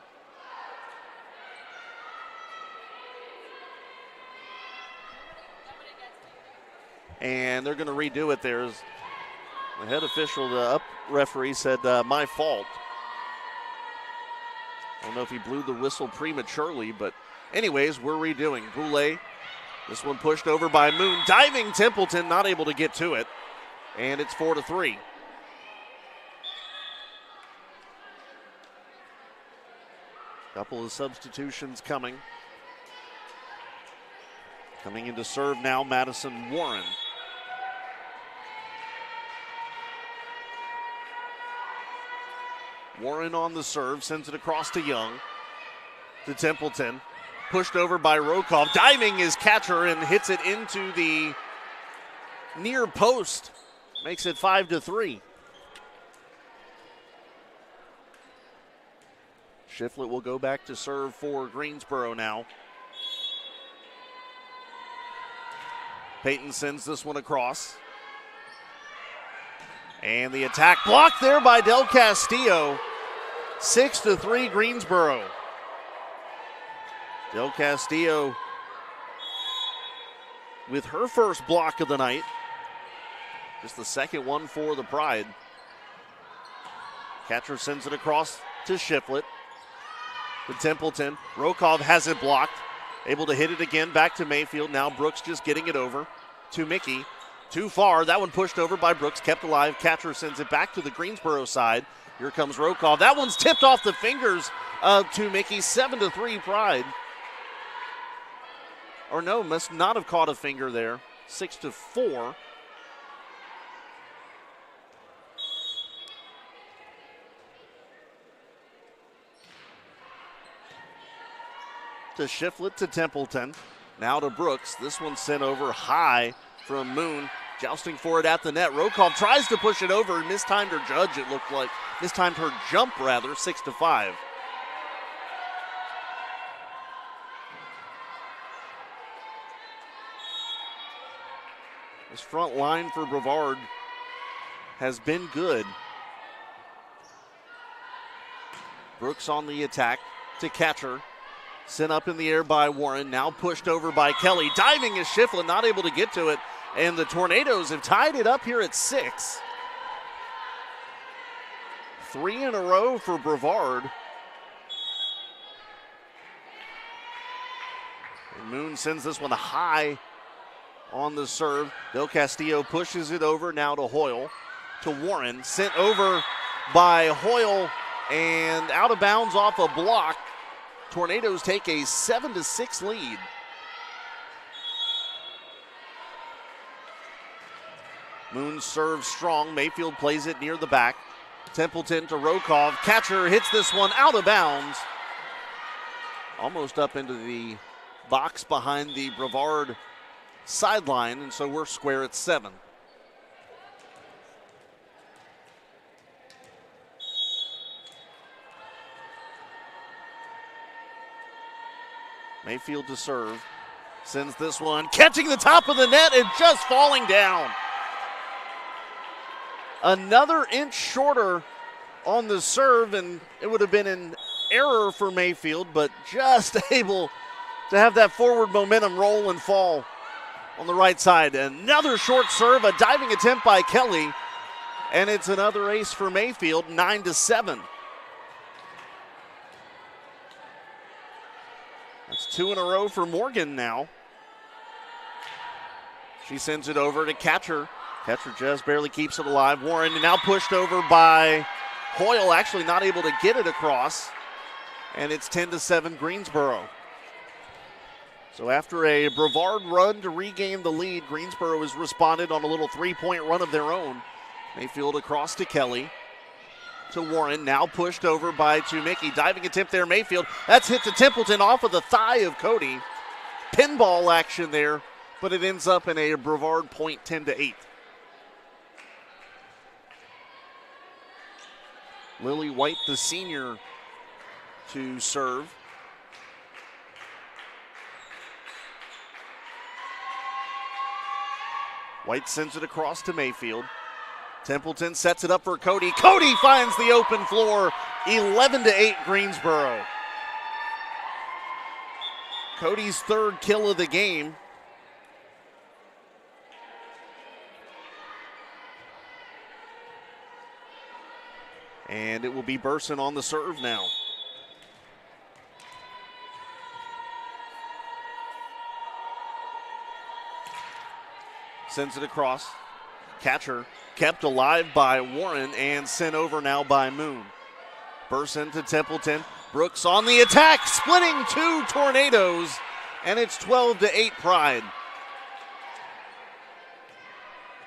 And they're going to redo it. There's the head official, the up referee said, my fault. I don't know if he blew the whistle prematurely, but anyways, we're redoing. Boulay, this one pushed over by Moon. Diving Templeton, not able to get to it. And it's 4-3. Couple of substitutions coming. Coming in to serve now, Madison Warren. Warren on the serve, sends it across to Young. To Templeton. Pushed over by Rokov. Diving his catcher and hits it into the near post. Makes it 5-3. Shiflett will go back to serve for Greensboro now. Peyton sends this one across. And the attack blocked there by Del Castillo. 6-3 Greensboro. Del Castillo with her first block of the night. Just the second one for the Pride. Catcher sends it across to Shiflett. To Templeton. Rokov has it blocked. Able to hit it again back to Mayfield. Now Brooks just getting it over to Mickey. Too far. That one pushed over by Brooks. Kept alive. Catcher sends it back to the Greensboro side. Here comes Rokov. That one's tipped off the fingers to Mickey. 7-3 Pride. Or no, must not have caught a finger there. 6-4. To Shiflett to Templeton. Now to Brooks. This one sent over high from Moon. Jousting for it at the net. Rokov tries to push it over and mistimed her judge, it looked like. Mistimed her jump, rather. 6-5. This front line for Brevard has been good. Brooks on the attack to catcher. Sent up in the air by Warren. Now pushed over by Kelly. Diving is Shiflett, not able to get to it. And the Tornadoes have tied it up here at 6. 3 in a row for Brevard. And Moon sends this one high on the serve. Del Castillo pushes it over now to Hoyle. To Warren. Sent over by Hoyle and out of bounds off a block. Tornadoes take a 7-6 lead. Moon serves strong. Mayfield plays it near the back. Templeton to Rokov. Catcher hits this one out of bounds. Almost up into the box behind the Brevard sideline, and so we're square at 7. Mayfield to serve. Sends this one, catching the top of the net and just falling down. Another inch shorter on the serve, and it would have been an error for Mayfield, but just able to have that forward momentum roll and fall on the right side. Another short serve, a diving attempt by Kelly, and it's another ace for Mayfield, 9-7. That's 2 in a row for Morgan now. She sends it over to catcher. Catcher just barely keeps it alive. Warren now pushed over by Hoyle, actually not able to get it across. And it's 10-7 Greensboro. So after a Brevard run to regain the lead, Greensboro has responded on a little 3-point run of their own. Mayfield across to Kelly. to Warren, now pushed over by Mickey. Diving attempt there, Mayfield. That's hit to Templeton off of the thigh of Cody. Pinball action there, but it ends up in a Brevard point, 10-8. Lily White, the senior, to serve. White sends it across to Mayfield. Templeton sets it up for Cody. Cody finds the open floor. 11-8 Greensboro. Cody's third kill of the game. And it will be Burson on the serve now. Sends it across. Catcher kept alive by Warren and sent over now by Moon. Burson to Templeton. Brooks on the attack, splitting two tornadoes, and it's 12-8 Pride.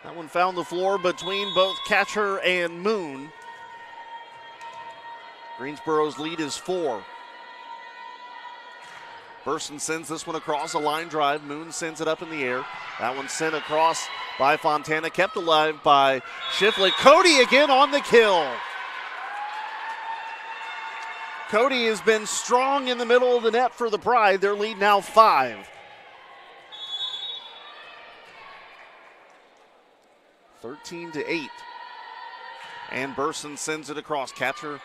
That one found the floor between both Catcher and Moon. Greensboro's lead is 4. Burson sends this one across a line drive. Moon sends it up in the air. That one sent across by Fontana, kept alive by Shiflett. Cody again on the kill. Cody has been strong in the middle of the net for the Pride. Their lead now 5. (13-8). And Burson sends it across. Catcher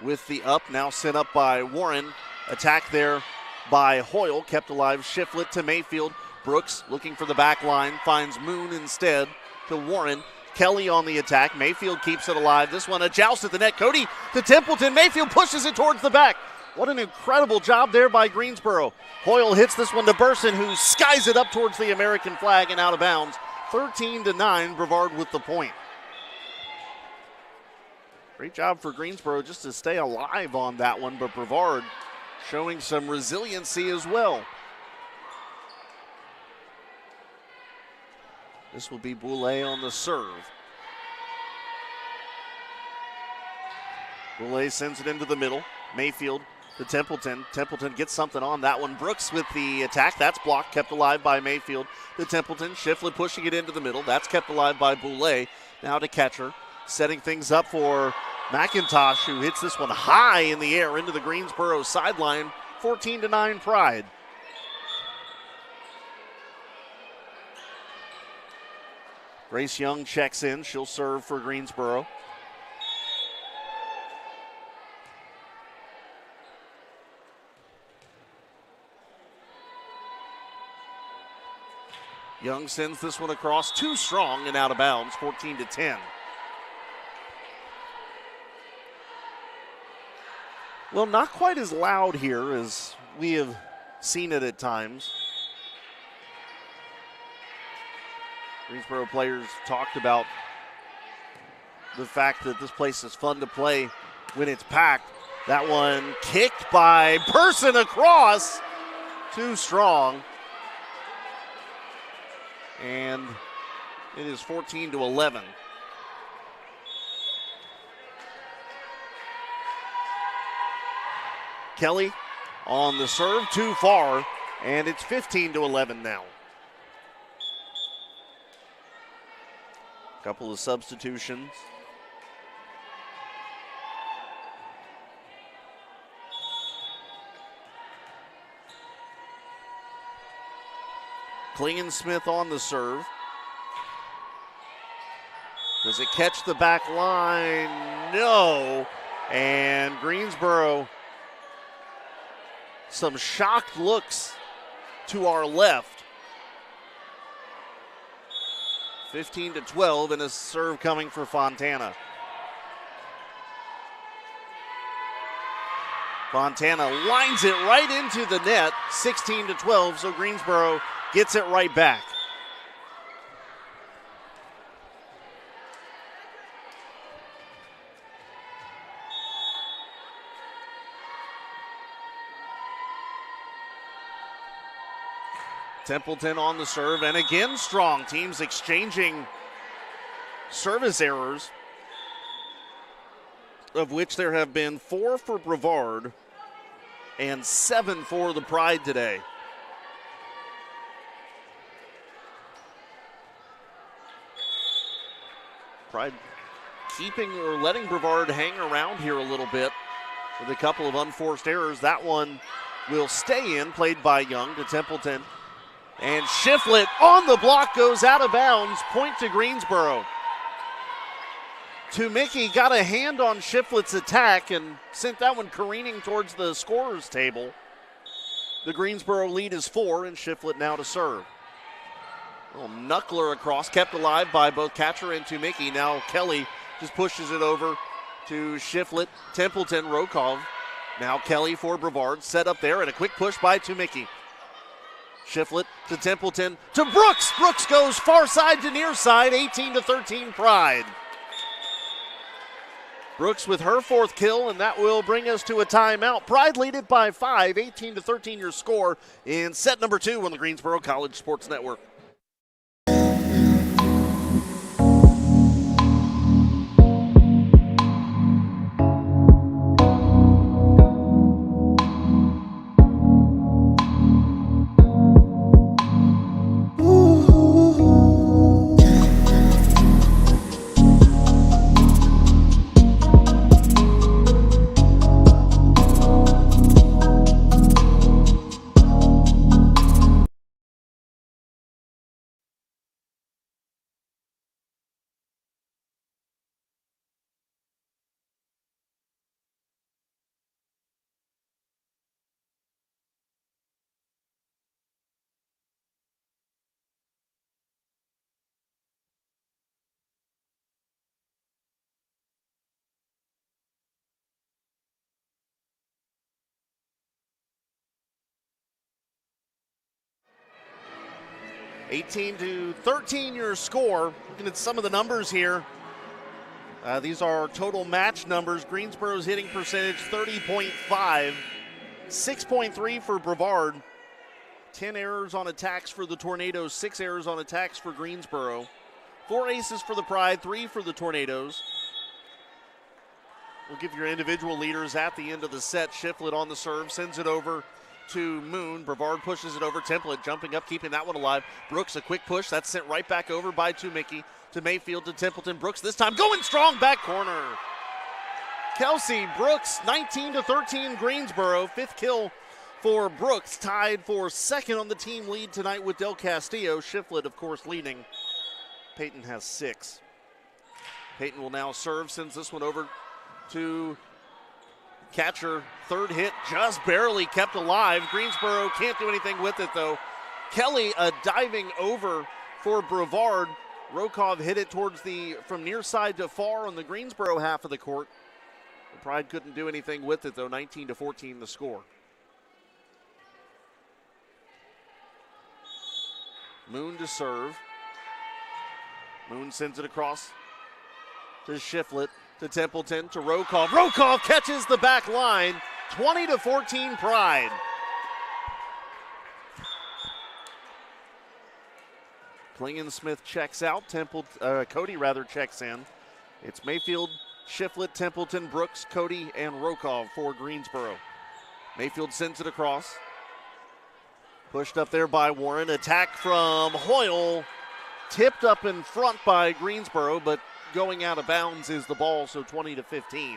with the up, now sent up by Warren. Attack there by Hoyle, kept alive. Shiflett to Mayfield. Brooks looking for the back line, finds Moon instead to Warren. Kelly on the attack. Mayfield keeps it alive. This one a joust at the net. Cody to Templeton. Mayfield pushes it towards the back. What an incredible job there by Greensboro. Hoyle hits this one to Burson, who skies it up towards the American flag and out of bounds. 13-9, Brevard with the point. Great job for Greensboro just to stay alive on that one, but Brevard showing some resiliency as well. This will be Boulay on the serve. Boulay sends it into the middle. Mayfield to Templeton. Templeton gets something on that one. Brooks with the attack. That's blocked, kept alive by Mayfield to Templeton. Shiflett pushing it into the middle. That's kept alive by Boulay. Now to Catcher. Setting things up for McIntosh, who hits this one high in the air into the Greensboro sideline. 14-9 Pride. Grace Young checks in. She'll serve for Greensboro. Young sends this one across, too strong and out of bounds, 14-10. Well, not quite as loud here as we have seen it at times. Greensboro players talked about the fact that this place is fun to play when it's packed. That one kicked by Burson across, too strong. And it is 14-11. Kelly on the serve, too far, and it's 15-11 now. Couple of substitutions. Klingensmith on the serve. Does it catch the back line? No. And Greensboro, some shocked looks to our left. 15-12, and a serve coming for Fontana. Fontana lines it right into the net, 16-12, so Greensboro gets it right back. Templeton on the serve, and again strong. Teams exchanging service errors. of which there have been 4 for Brevard and 7 for the Pride today. Pride keeping or letting Brevard hang around here a little bit with a couple of unforced errors. That one will stay in, played by Young to Templeton. And Shiflett on the block goes out of bounds, point to Greensboro. Mickey got a hand on Shiflett's attack and sent that one careening towards the scorer's table. The Greensboro lead is 4, and Shiflett now to serve. Little knuckler across, kept alive by both catcher and Mickey. Now Kelly just pushes it over to Shiflett, Templeton, Rokov. Now Kelly for Brevard, set up there, and a quick push by Mickey. Shiflett to Templeton to Brooks. Brooks goes far side to near side, 18-13 Pride. Brooks with her 4th kill, and that will bring us to a timeout. Pride lead it by 5, 18-13 your score in set number 2 on the Greensboro College Sports Network. (18-13) your score. Looking at some of the numbers here. These are total match numbers. Greensboro's hitting percentage 30.5, 6.3 for Brevard, 10 errors on attacks for the Tornadoes, 6 errors on attacks for Greensboro, 4 aces for the Pride, 3 for the Tornadoes. We'll give your individual leaders at the end of the set. Shiflett on the serve, sends it over to Moon. Brevard pushes it over. Templet jumping up, keeping that one alive. Brooks, a quick push. That's sent right back over by Mickey to Mayfield to Templeton. Brooks this time going strong back corner. Kelsey Brooks, 19-13 Greensboro. 5th kill for Brooks. Tied for 2nd on the team lead tonight with Del Castillo. Shiflett, of course, leading. Peyton has 6. Peyton will now serve, sends this one over to catcher. 3rd hit just barely kept alive. Greensboro can't do anything with it though. Kelly diving over for Brevard. Rokov hit it towards from near side to far on the Greensboro half of the court. The Pride couldn't do anything with it though. 19-14 the score. Moon to serve. Moon sends it across to Shiflett, to Templeton, to Rokov. Rokov catches the back line. 20-14 Pride. Klingensmith checks out. Cody checks in. It's Mayfield, Shiflett, Templeton, Brooks, Cody, and Rokov for Greensboro. Mayfield sends it across. Pushed up there by Warren. Attack from Hoyle. Tipped up in front by Greensboro, but going out of bounds is the ball, so 20-15.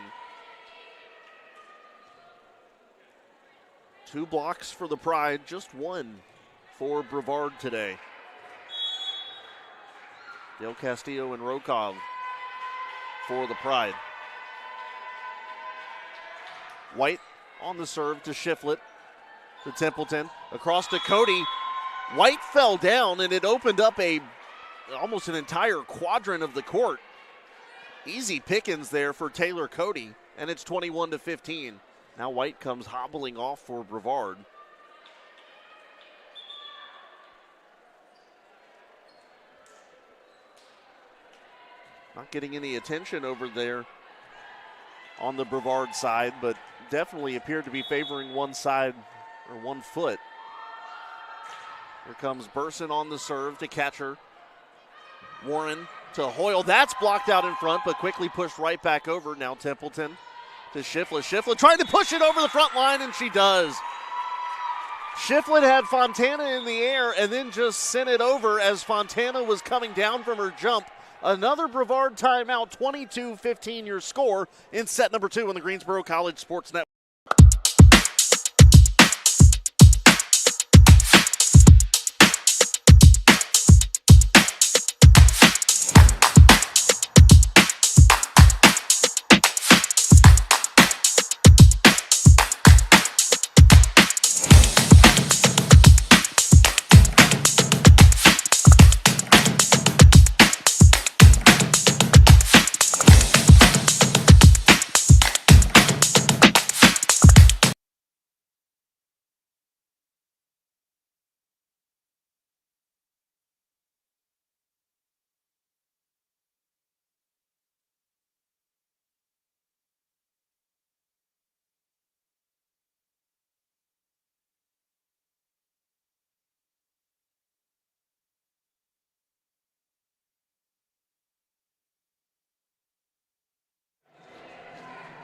2 blocks for the Pride, just 1 for Brevard today. Del Castillo and Rokov for the Pride. White on the serve to Shiflett, to Templeton, across to Cody. White fell down, and it opened up almost an entire quadrant of the court. Easy pickings there for Taylor Cody, and it's 21-15. Now White comes hobbling off for Brevard. Not getting any attention over there on the Brevard side, but definitely appeared to be favoring one side or 1 foot. Here comes Burson on the serve to catcher. Warren to Hoyle. That's blocked out in front, but quickly pushed right back over. Now Templeton to Shiflett. Shiflett trying to push it over the front line, and she does. Shiflett had Fontana in the air and then just sent it over as Fontana was coming down from her jump. Another Brevard timeout, 22-15 your score in set number 2 on the Greensboro College Sports Network.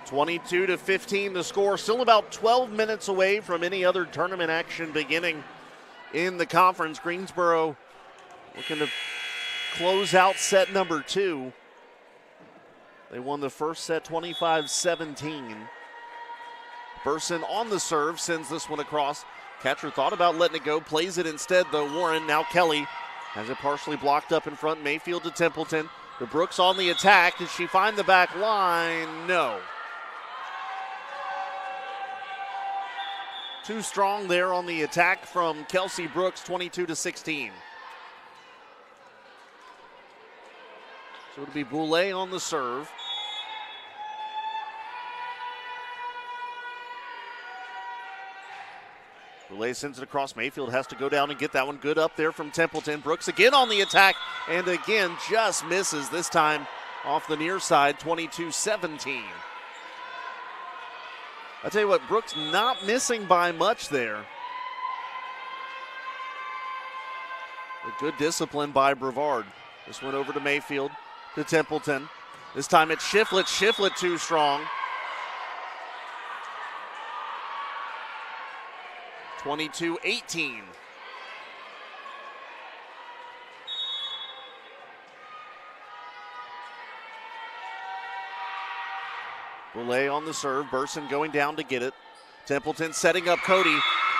(22-15) the score. Still about 12 minutes away from any other tournament action beginning in the conference. Greensboro looking to close out set number 2. They won the first set 25-17. Burson on the serve, sends this one across. Catcher thought about letting it go, plays it instead though. Warren, now Kelly has it partially blocked up in front. Mayfield to Templeton. To Brooks on the attack. Did she find the back line? No. Too strong there on the attack from Kelsey Brooks, 22-16. So it'll be Boulay on the serve. Boulay sends it across. Mayfield has to go down and get that one. Good up there from Templeton. Brooks again on the attack, and again just misses, this time off the near side, 22-17. I tell you what, Brooks not missing by much there. A good discipline by Brevard. This one over to Mayfield, to Templeton. This time it's Shiflett. Shiflett too strong. 22-18. Boulay on the serve. Burson going down to get it. Templeton setting up Cody.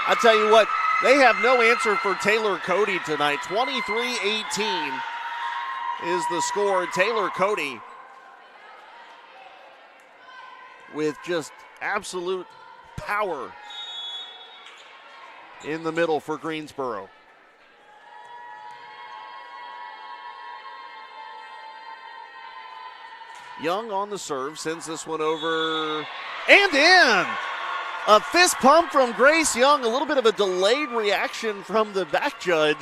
I tell you what, they have no answer for Taylor Cody tonight. 23-18 is the score. Taylor Cody with just absolute power in the middle for Greensboro. Young on the serve, sends this one over and in. A fist pump from Grace Young, a little bit of a delayed reaction from the back judge.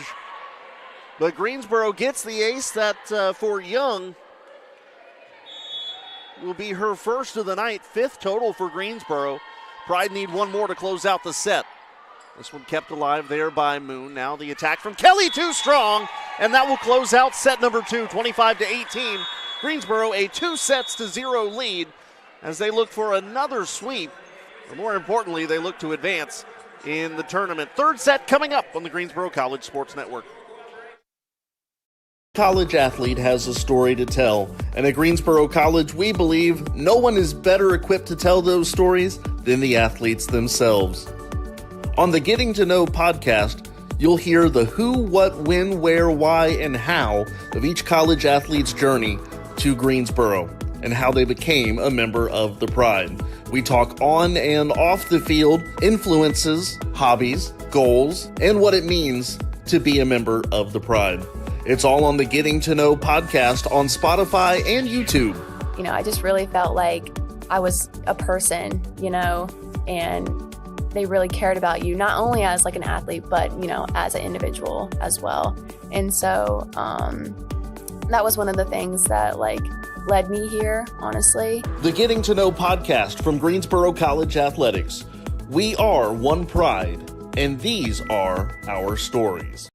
But Greensboro gets the ace that for Young will be her first of the night, 5th total for Greensboro. Pride need one more to close out the set. This one kept alive there by Moon. Now the attack from Kelly, too strong, and that will close out set number 2, 25-18. Greensboro a 2-0 lead as they look for another sweep. But more importantly, they look to advance in the tournament. 3rd set coming up on the Greensboro College Sports Network. College athlete has a story to tell, and at Greensboro College, we believe no one is better equipped to tell those stories than the athletes themselves. On the Getting to Know podcast, you'll hear the who, what, when, where, why, and how of each college athlete's journey to Greensboro and how they became a member of the Pride. We talk on and off the field, influences, hobbies, goals, and what it means to be a member of the Pride. It's all on the Getting to Know podcast on Spotify and YouTube. You know, I just really felt like I was a person, you know, and they really cared about you, not only as like an athlete, but, you know, as an individual as well. And so that was one of the things that like led me here, honestly. The Getting to Know podcast from Greensboro College Athletics. We are one Pride, and these are our stories.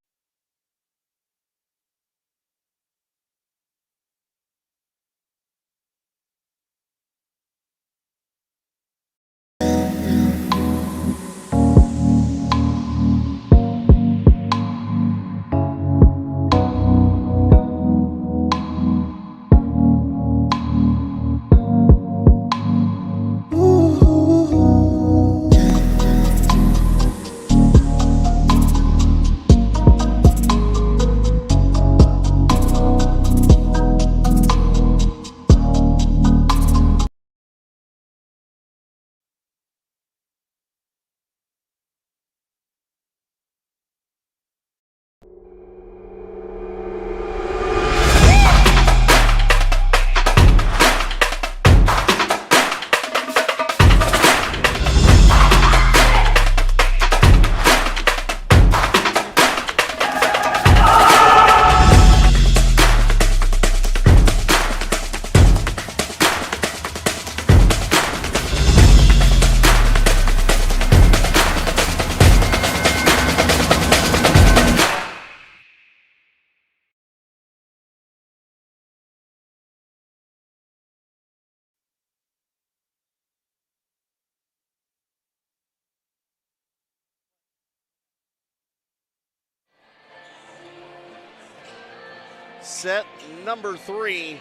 set number 3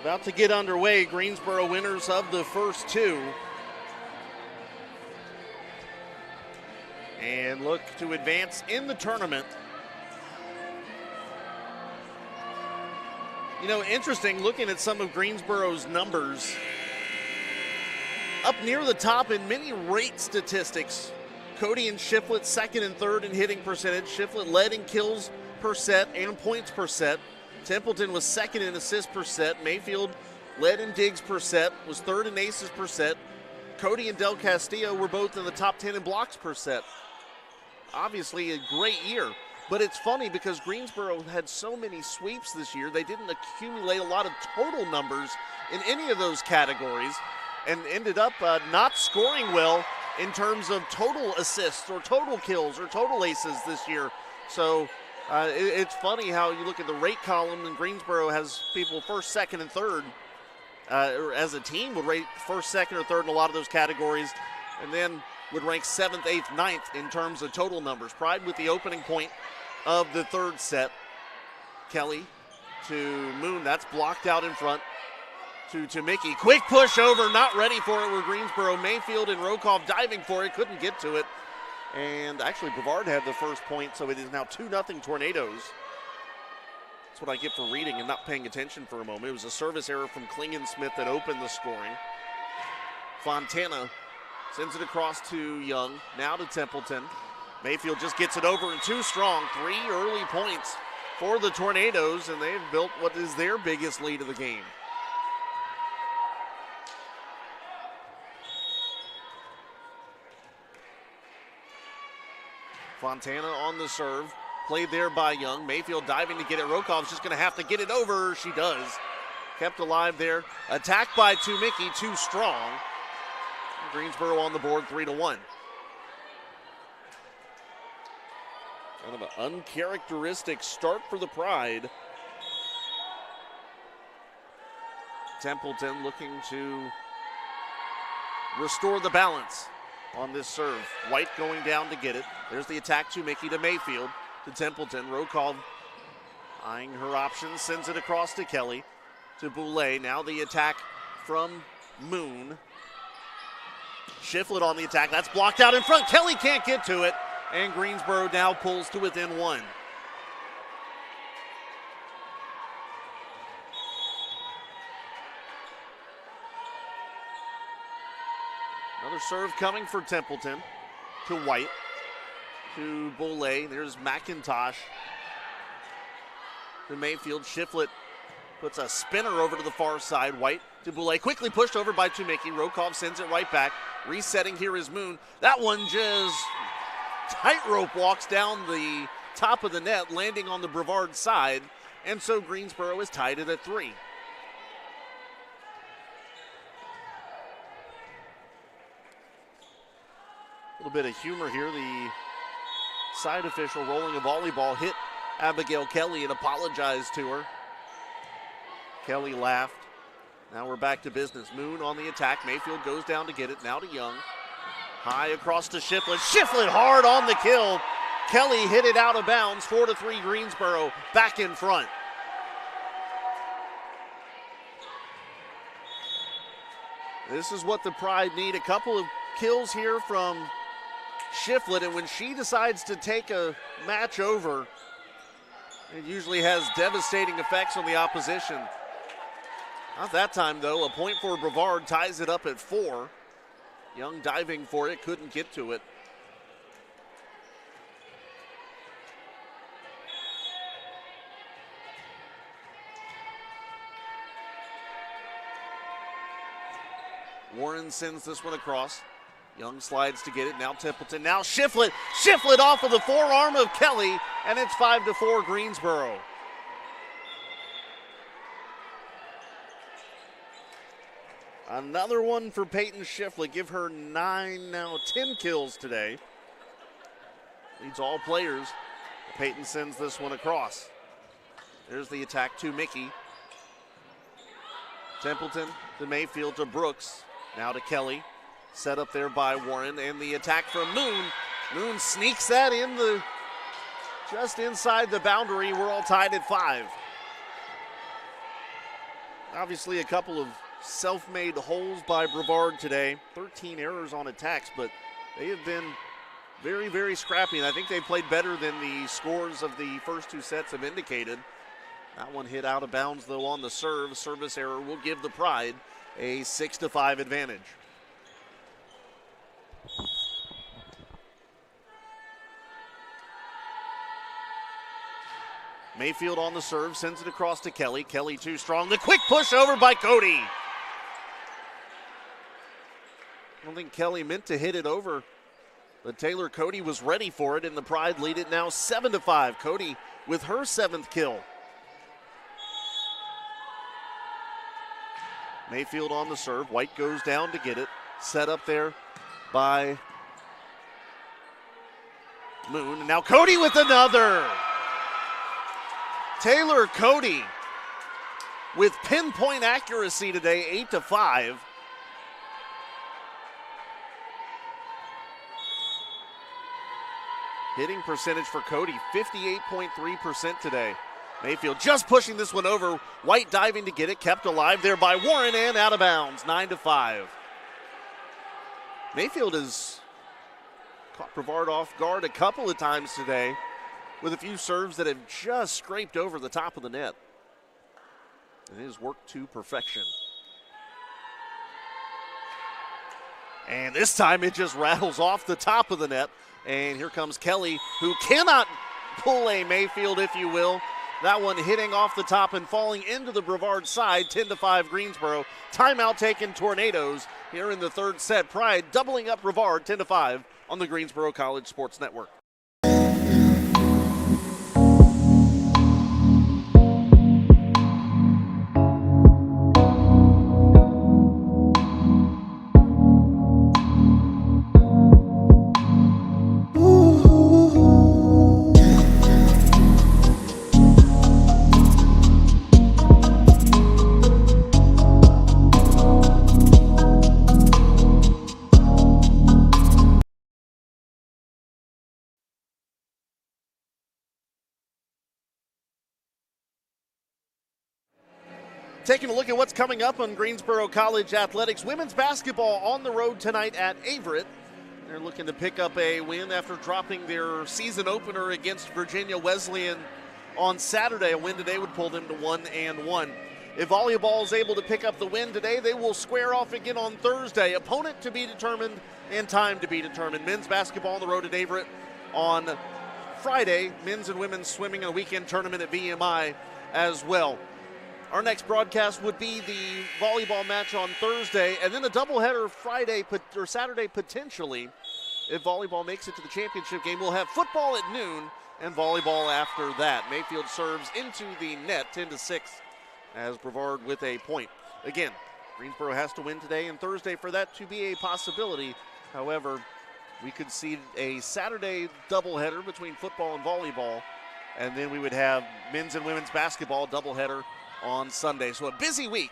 about to get underway. Greensboro winners of the first 2. And look to advance in the tournament. You know, interesting looking at some of Greensboro's numbers. Up near the top in many rate statistics. Cody and Shiflett second and third in hitting percentage. Shiflett led in kills per set and points per set. Templeton was second in assists per set. Mayfield led in digs per set, was third in aces per set. Cody and Del Castillo were both in the top 10 in blocks per set. Obviously a great year, but it's funny because Greensboro had so many sweeps this year, they didn't accumulate a lot of total numbers in any of those categories and ended up not scoring well in terms of total assists or total kills or total aces this year. So it's funny how you look at the rate column and Greensboro has people first, second, and third. Or as a team would rate first, second, or third in a lot of those categories, and then would rank 7th, 8th, 9th in terms of total numbers. Pride with the opening point of the third set. Kelly to Moon, that's blocked out in front to Mickey. Quick push over, not ready for it were Greensboro. Mayfield and Rokov diving for it, couldn't get to it. And actually Brevard had the first point, so it is now 2-0 Tornadoes. That's what I get for reading and not paying attention for a moment. It was a service error from Klingensmith that opened the scoring. Fontana sends it across to Young, now to Templeton. Mayfield just gets it over and too strong. 3 early points for the Tornadoes, and they've built what is their biggest lead of the game. Fontana on the serve, played there by Young. Mayfield diving to get it. Rokov's just going to have to get it over. She does. Kept alive there. Attacked by Mickey, too strong. Greensboro on the board, 3-1. Kind of an uncharacteristic start for the Pride. Templeton looking to restore the balance on this serve. White going down to get it. There's the attack to Mickey to Mayfield to Templeton. Rokov eyeing her options, sends it across to Kelly to Boulay. Now the attack from Moon. Shiflett on the attack. That's blocked out in front. Kelly can't get to it. And Greensboro now pulls to within 1. Another serve coming for Templeton to White, to Boulay. There's McIntosh to Mayfield. Shiflett puts a spinner over to the far side. White to Boulay, quickly pushed over by Mickey. Rokov sends it right back. Resetting here is Moon. That one just tightrope walks down the top of the net, landing on the Brevard side. And so Greensboro is tied it at 3. A little bit of humor here. The side official rolling a volleyball hit Abigail Kelly and apologized to her. Kelly laughed. Now we're back to business. Moon on the attack. Mayfield goes down to get it. Now to Young. High across to Shiflett. Shiflett hard on the kill. Kelly hit it out of bounds. 4-3 Greensboro back in front. This is what the Pride need. A couple of kills here from Shiflett, and when she decides to take a match over, it usually has devastating effects on the opposition. Not that time, though. A point for Brevard ties it up at 4. Young diving for it, couldn't get to it. Warren sends this one across. Young slides to get it. Now Templeton. Now Shiflett. Shiflett off of the forearm of Kelly, and it's 5-4 Greensboro. Another one for Peyton Shiflett. Give her 9, now 10 kills today. Leads all players. Peyton sends this one across. There's the attack to Mickey. Templeton to Mayfield to Brooks. Now to Kelly. Set up there by Warren, and the attack from Moon. Moon sneaks that in the just inside the boundary. We're all tied at 5. Obviously a couple of self-made holes by Brevard today. 13 errors on attacks, but they have been very, very scrappy, and I think they played better than the scores of the first 2 sets have indicated. That one hit out of bounds, though, on the serve. Service error will give the Pride a 6-5 advantage. Mayfield on the serve, sends it across to Kelly. Kelly too strong. The quick push over by Cody. I don't think Kelly meant to hit it over, but Taylor Cody was ready for it, and the Pride lead it now 7-5. Cody with her 7th kill. Mayfield on the serve. White goes down to get it. Set up there by Moon. And now Cody with another. Taylor Cody with pinpoint accuracy today, 8-5. Hitting percentage for Cody, 58.3% today. Mayfield just pushing this one over. White diving to get it, kept alive there by Warren and out of bounds, 9-5. Mayfield has caught Brevard off guard a couple of times today with a few serves that have just scraped over the top of the net. And it has worked to perfection. And this time it just rattles off the top of the net. And here comes Kelly, who cannot pull a Mayfield, if you will. That one hitting off the top and falling into the Brevard side, 10-5 Greensboro. Timeout taken, Tornadoes here in the 3rd set. Pride doubling up Brevard, 10-5 on the Greensboro College Sports Network. Taking a look at what's coming up on Greensboro College Athletics. Women's basketball on the road tonight at Averett. They're looking to pick up a win after dropping their season opener against Virginia Wesleyan on Saturday. A win today would pull them to 1-1. If volleyball is able to pick up the win today, they will square off again on Thursday. Opponent to be determined and time to be determined. Men's basketball on the road at Averett on Friday. Men's and women's swimming in a weekend tournament at VMI as well. Our next broadcast would be the volleyball match on Thursday, and then a doubleheader Saturday potentially. If volleyball makes it to the championship game, we'll have football at noon and volleyball after that. Mayfield serves into the net, 10-6, as Brevard with a point. Again, Greensboro has to win today and Thursday for that to be a possibility. However, we could see a Saturday doubleheader between football and volleyball, and then we would have men's and women's basketball doubleheader on Sunday. So a busy week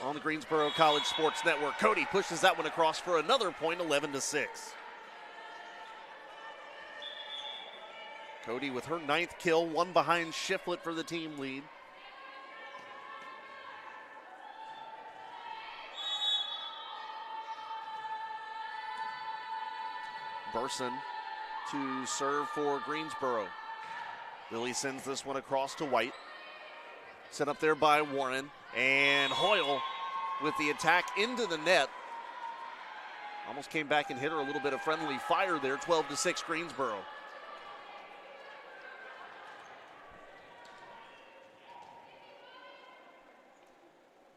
on the Greensboro College Sports Network. Cody pushes that one across for another point, 11-6. Cody with her 9th kill, one behind Shiflett for the team lead. Burson to serve for Greensboro. Lily sends this one across to White. Set up there by Warren, and Hoyle with the attack into the net. Almost came back and hit her a little bit of friendly fire there, 12-6 Greensboro.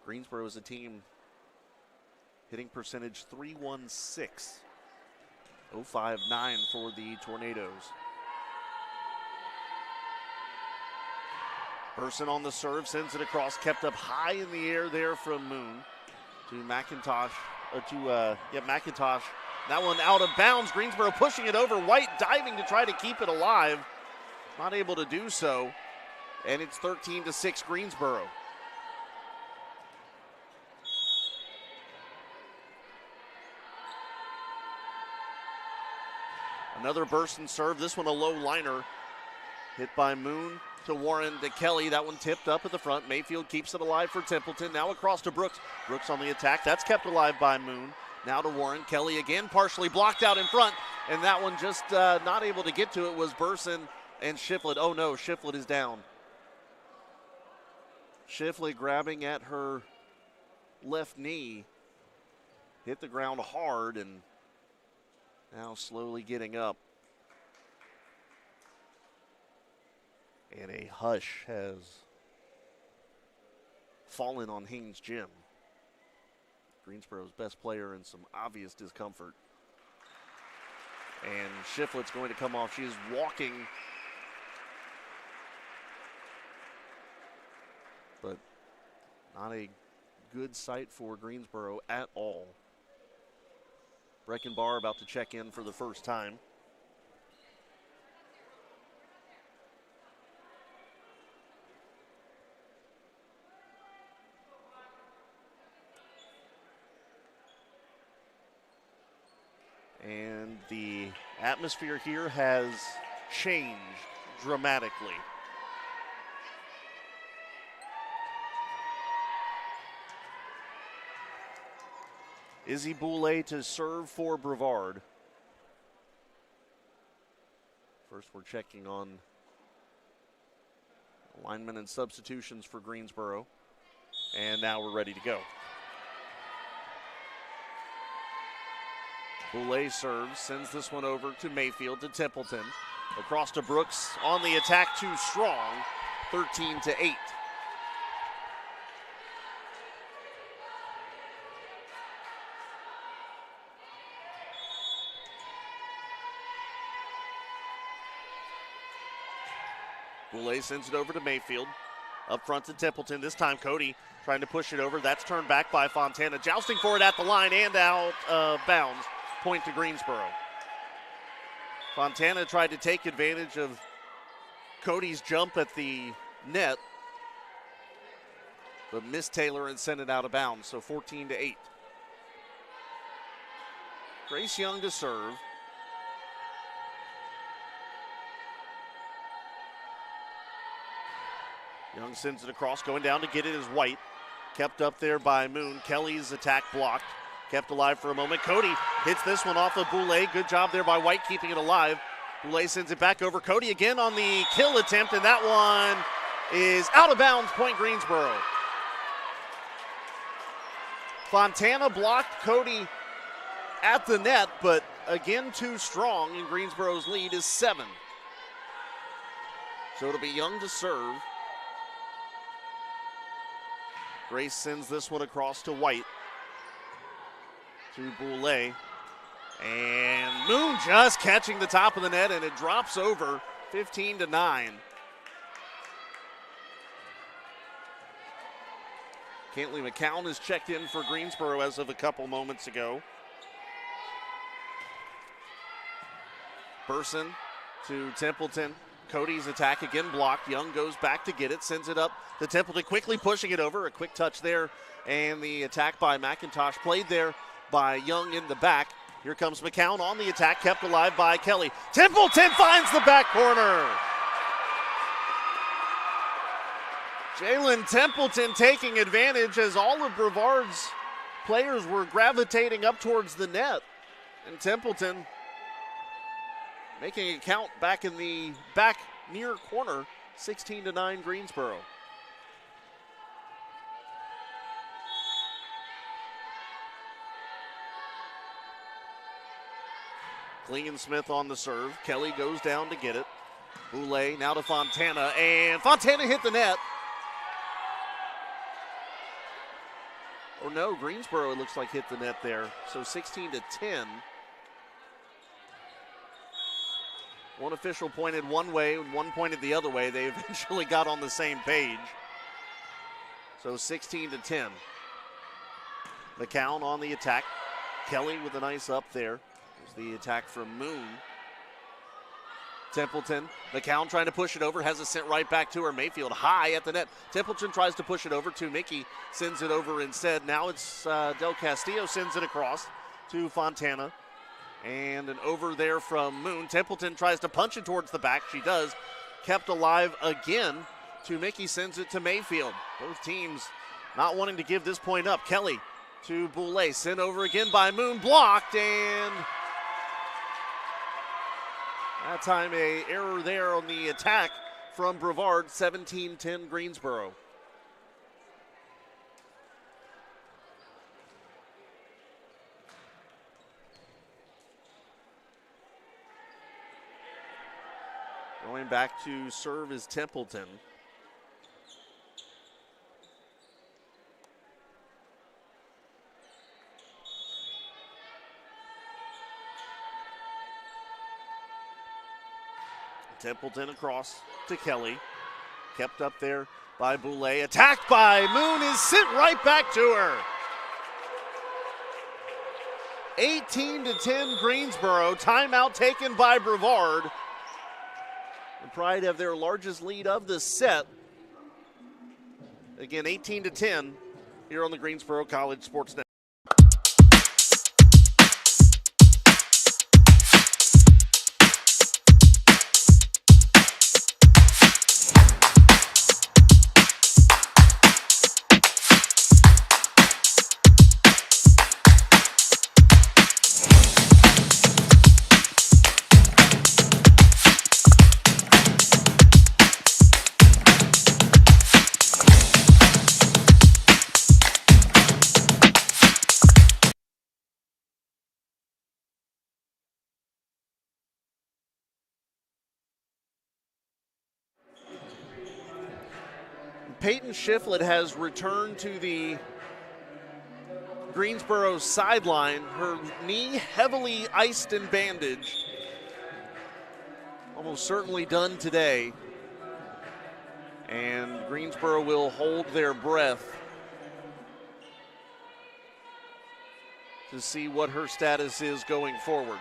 Greensboro is a team hitting percentage 316, 059 for the Tornadoes. Burson on the serve, sends it across, kept up high in the air there from Moon to McIntosh. McIntosh. That one out of bounds. Greensboro pushing it over. White diving to try to keep it alive. Not able to do so. And it's 13-6 Greensboro. Another Burson serve. This one a low liner. Hit by Moon to Warren to Kelly. That one tipped up at the front. Mayfield keeps it alive for Templeton. Now across to Brooks. Brooks on the attack. That's kept alive by Moon. Now to Warren. Kelly again partially blocked out in front. And that one just not able to get to it was Burson and Shiflett. Oh no, Shiflett is down. Shiflett grabbing at her left knee. Hit the ground hard and now slowly getting up. And a hush has fallen on Haynes Gym. Greensboro's best player in some obvious discomfort. And Shiflett's going to come off. She is walking, but not a good sight for Greensboro at all. Breckenbar about to check in for the first time. And the atmosphere here has changed dramatically. Izzy Boulay to serve for Brevard. First, we're checking on alignment and substitutions for Greensboro. And now we're ready to go. Boulay serves, sends this one over to Mayfield to Templeton. Across to Brooks on the attack, too strong, 13-8. Boulay sends it over to Mayfield. Up front to Templeton. This time Cody trying to push it over. That's turned back by Fontana. Jousting for it at the line and out of bounds. Point to Greensboro. Fontana tried to take advantage of Cody's jump at the net, but missed Taylor and sent it out of bounds. So 14-8. Grace Young to serve. Young sends it across, going down to get it is White. Kept up there by Moon. Kelly's attack blocked. Kept alive for a moment. Cody hits this one off of Boulay. Good job there by White keeping it alive. Boulay sends it back over. Cody again on the kill attempt, and that one is out of bounds. Point Greensboro. Fontana blocked Cody at the net, but again too strong, and Greensboro's lead is 7. So it'll be Young to serve. Grace sends this one across to White. To Boulay. And Moon just catching the top of the net, and it drops over 15-9. Cantley McCown has checked in for Greensboro as of a couple moments ago. Burson to Templeton. Cody's attack again blocked. Young goes back to get it, sends it up to Templeton, quickly pushing it over. A quick touch there, and the attack by McIntosh played there by Young in the back. Here comes McCown on the attack, kept alive by Kelly. Templeton finds the back corner. Jalen Templeton taking advantage as all of Brevard's players were gravitating up towards the net. And Templeton making it count back in the back near corner, 16-9 Greensboro. Klingensmith on the serve. Kelly goes down to get it. Boulay now to Fontana, and Fontana hit the net. Or no, Greensboro, it looks like, hit the net there. So 16-10. One official pointed one way and one pointed the other way. They eventually got on the same page. So 16-10. McCown on the attack. Kelly with a nice up there. There's the attack from Moon. Templeton. McCown trying to push it over. Has it sent right back to her. Mayfield high at the net. Templeton tries to push it over to Mickey. Sends it over instead. Now it's Del Castillo sends it across to Fontana. And an over there from Moon. Templeton tries to punch it towards the back. She does. kept alive again. To Mickey sends it to Mayfield. Both teams not wanting to give this point up. Kelly to Boulay, sent over again by Moon, blocked, and that time a error there on the attack from Brevard. 17-10 Greensboro. Going back to serve is Templeton. Templeton across to Kelly. Kept up there by Boulay. Attacked by Moon, is sent right back to her. 18-10 Greensboro. Timeout taken by Brevard. The Pride have their largest lead of the set. Again, 18-10 here on the Greensboro College Sports Network. Peyton Shiflett has returned to the Greensboro sideline. Her knee heavily iced and bandaged. Almost certainly done today. And Greensboro will hold their breath to see what her status is going forward.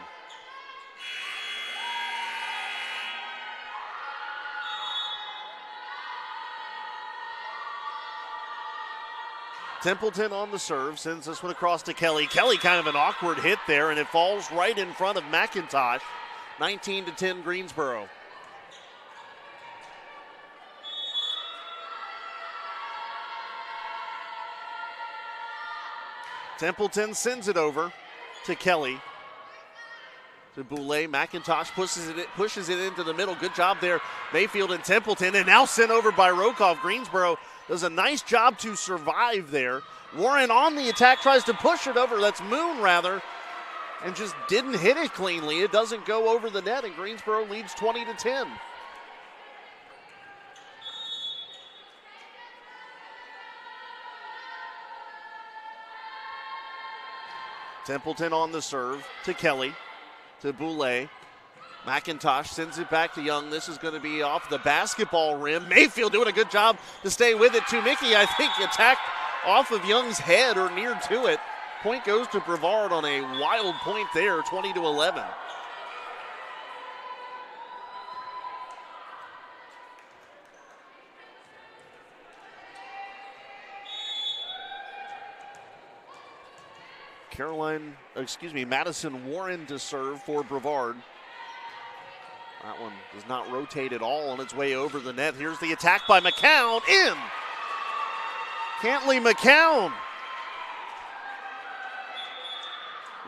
Templeton on the serve, sends this one across to Kelly. Kelly kind of an awkward hit there, and it falls right in front of McIntosh. 19-10 Greensboro. Templeton sends it over to Kelly. To Boulay. McIntosh pushes it into the middle. Good job there, Mayfield and Templeton, and now sent over by Rokoff. Greensboro does a nice job to survive there. Warren on the attack, tries to push it over. That's Moon, rather, and just didn't hit it cleanly. It doesn't go over the net, and Greensboro leads 20-10. Templeton on the serve to Kelly, to Boulay. McIntosh sends it back to Young. This is going to be off the basketball rim. Mayfield doing a good job to stay with it. To Mickey, I think, attacked off of Young's head or near to it. Point goes to Brevard on a wild point there, 20-11. Madison Warren to serve for Brevard. That one does not rotate at all on its way over the net. Here's the attack by McCown. In! Cantley McCown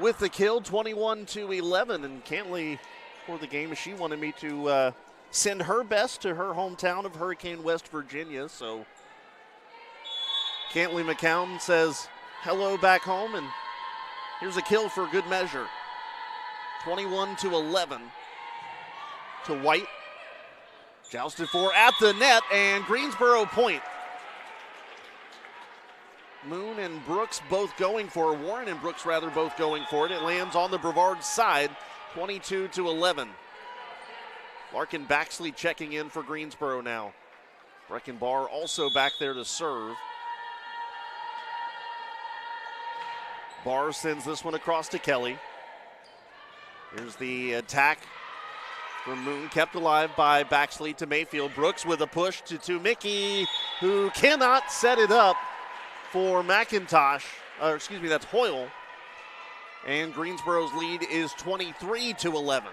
with the kill, 21-11. And Cantley, for the game, she wanted me to send her best to her hometown of Hurricane, West Virginia. So Cantley McCown says hello back home, and here's a kill for good measure. 21-11. To White. Jousted for at the net, and Greensboro point. Moon and Brooks both going for it. Warren and Brooks, rather, both going for it. It lands on the Brevard side, 22-11. Larkin Baxley checking in for Greensboro now. Breckenbarr also back there to serve. Barr sends this one across to Kelly. Here's the attack from Moon, kept alive by Baxley to Mayfield. Brooks with a push to Mickey, who cannot set it up for McIntosh. That's Hoyle. And Greensboro's lead is 23-11.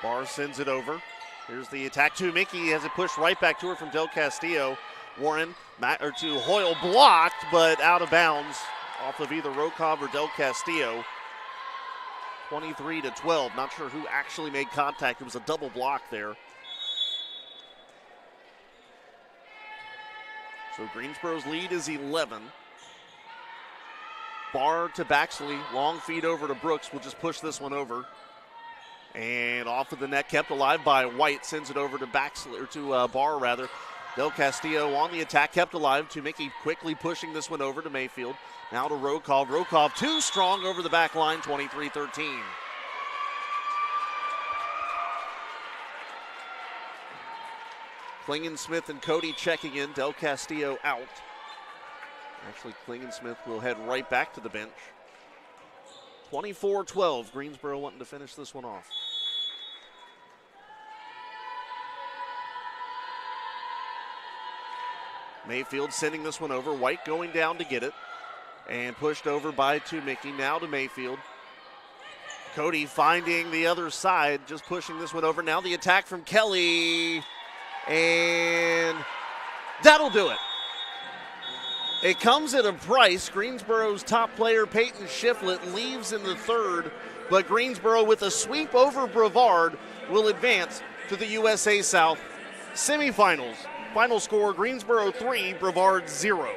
Barr sends it over. Here's the attack to Mickey. Has it pushed right back to her from Del Castillo. Warren to Hoyle, blocked, but out of bounds off of either Rokov or Del Castillo. 23-12. Not sure who actually made contact. It was a double block there. So Greensboro's lead is 11. Barr to Baxley. Long feed over to Brooks. We'll just push this one over. And off of the net, kept alive by White. Sends it over to Baxley, or to Barr rather. Del Castillo on the attack, kept alive to Mickey, quickly pushing this one over to Mayfield. Now to Rokov. Rokov too strong over the back line, 23-13. Klingensmith and Cody checking in. Del Castillo out. Actually, Klingensmith will head right back to the bench. 24-12. Greensboro wanting to finish this one off. Mayfield sending this one over. White going down to get it. And pushed over by Mickey. Now to Mayfield. Cody finding the other side, just pushing this one over. Now the attack from Kelly. And that'll do it. It comes at a price. Greensboro's top player, Peyton Shiflett, leaves in the third. But Greensboro, with a sweep over Brevard, will advance to the USA South semifinals. Final score, Greensboro 3, Brevard 0.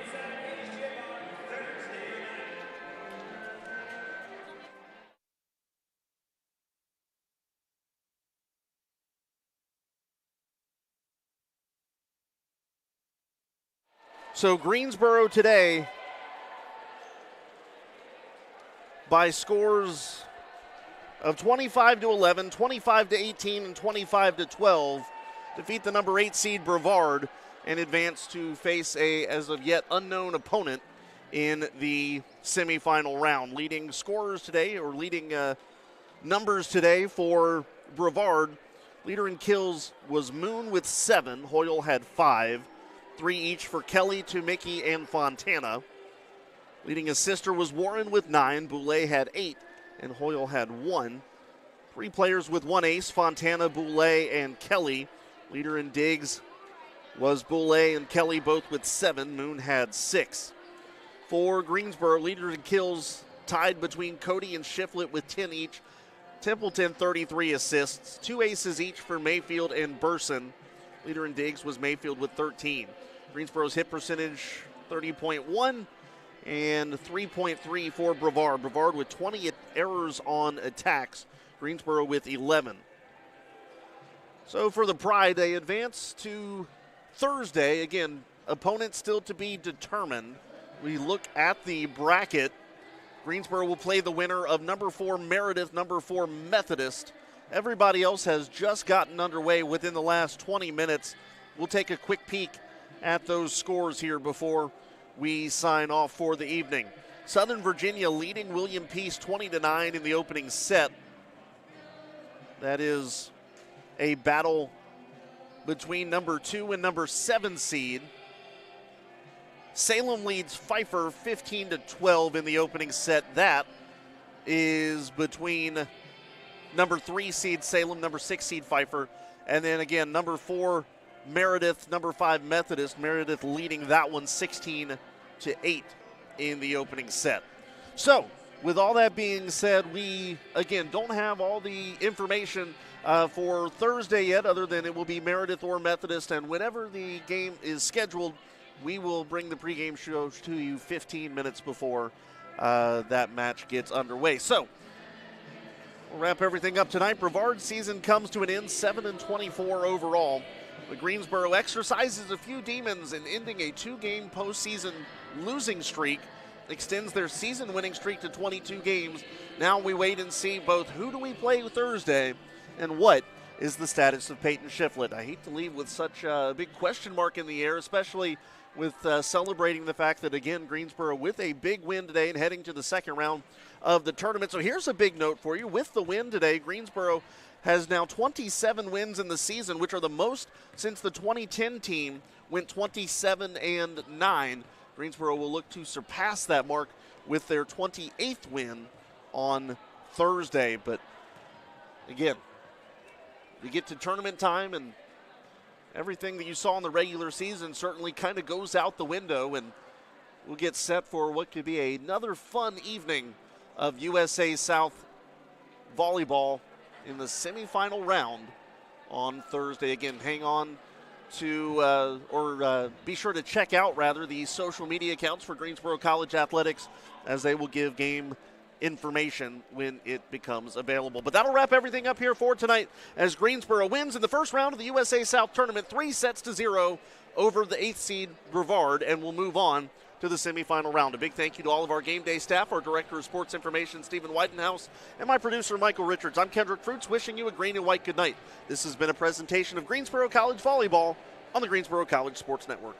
So Greensboro today, by scores of 25-11, 25-18, and 25-12, defeat the number 8 seed Brevard and advance to face a, as of yet, unknown opponent in the semifinal round. Leading scorers today, or leading numbers today for Brevard, leader in kills was Moon with 7. Hoyle had 5. 3 each for Kelly, Mickey, and Fontana. Leading assister was Warren with 9. Boulay had 8, and Hoyle had 1. 3 players with 1 ace, Fontana, Boulay, and Kelly. Leader in digs was Boulay and Kelly, both with 7. Moon had 6. For Greensboro, leader in kills tied between Cody and Shiflett with 10 each. Templeton, 33 assists. 2 aces each for Mayfield and Burson. Leader in digs was Mayfield with 13. Greensboro's hit percentage, 30.1 and 3.3 for Brevard. Brevard with 20 errors on attacks. Greensboro with 11. So for the Pride, they advance to Thursday. Again, opponent still to be determined. We look at the bracket. Greensboro will play the winner of number 4 Meredith, number 4 Methodist. Everybody else has just gotten underway within the last 20 minutes. We'll take a quick peek at those scores here before we sign off for the evening. Southern Virginia leading William Peace 20-9 in the opening set. That is a battle between number 2 and number 7 seed. Salem leads Pfeiffer 15-12 in the opening set. That is between number 3 seed Salem, number 6 seed Pfeiffer, and then again number 4 Meredith, number 5 Methodist. Meredith leading that one 16-8 in the opening set. So with all that being said, we again don't have all the information for Thursday yet, other than it will be Meredith or Methodist, and whenever the game is scheduled, we will bring the pregame show to you 15 minutes before that match gets underway. So we'll wrap everything up tonight. Brevard's season comes to an end, 7-24 overall. But Greensboro exercises a few demons in ending a 2-game postseason losing streak, extends their season winning streak to 22 games. Now we wait and see both who do we play Thursday and what is the status of Peyton Shiflett. I hate to leave with such a big question mark in the air, especially with celebrating the fact that, again, Greensboro with a big win today and heading to the second round of the tournament. So here's a big note for you. With the win today, Greensboro has now 27 wins in the season, which are the most since the 2010 team went 27-9. Greensboro will look to surpass that mark with their 28th win on Thursday. But again, you get to tournament time and everything that you saw in the regular season certainly kind of goes out the window, and we'll get set for what could be another fun evening of USA South volleyball in the semifinal round on Thursday. Again, hang on to, be sure to check out, the social media accounts for Greensboro College Athletics, as they will give game information when it becomes available. But that'll wrap everything up here for tonight, as Greensboro wins in the first round of the USA South tournament 3-0 over the 8th seed Brevard, and will move on to the semifinal round. A big thank you to all of our game day staff, our Director of Sports Information, Stephen Whitenhouse, and my producer, Michael Richards. I'm Kendrick Fruits, wishing you a green and white good night. This has been a presentation of Greensboro College Volleyball on the Greensboro College Sports Network.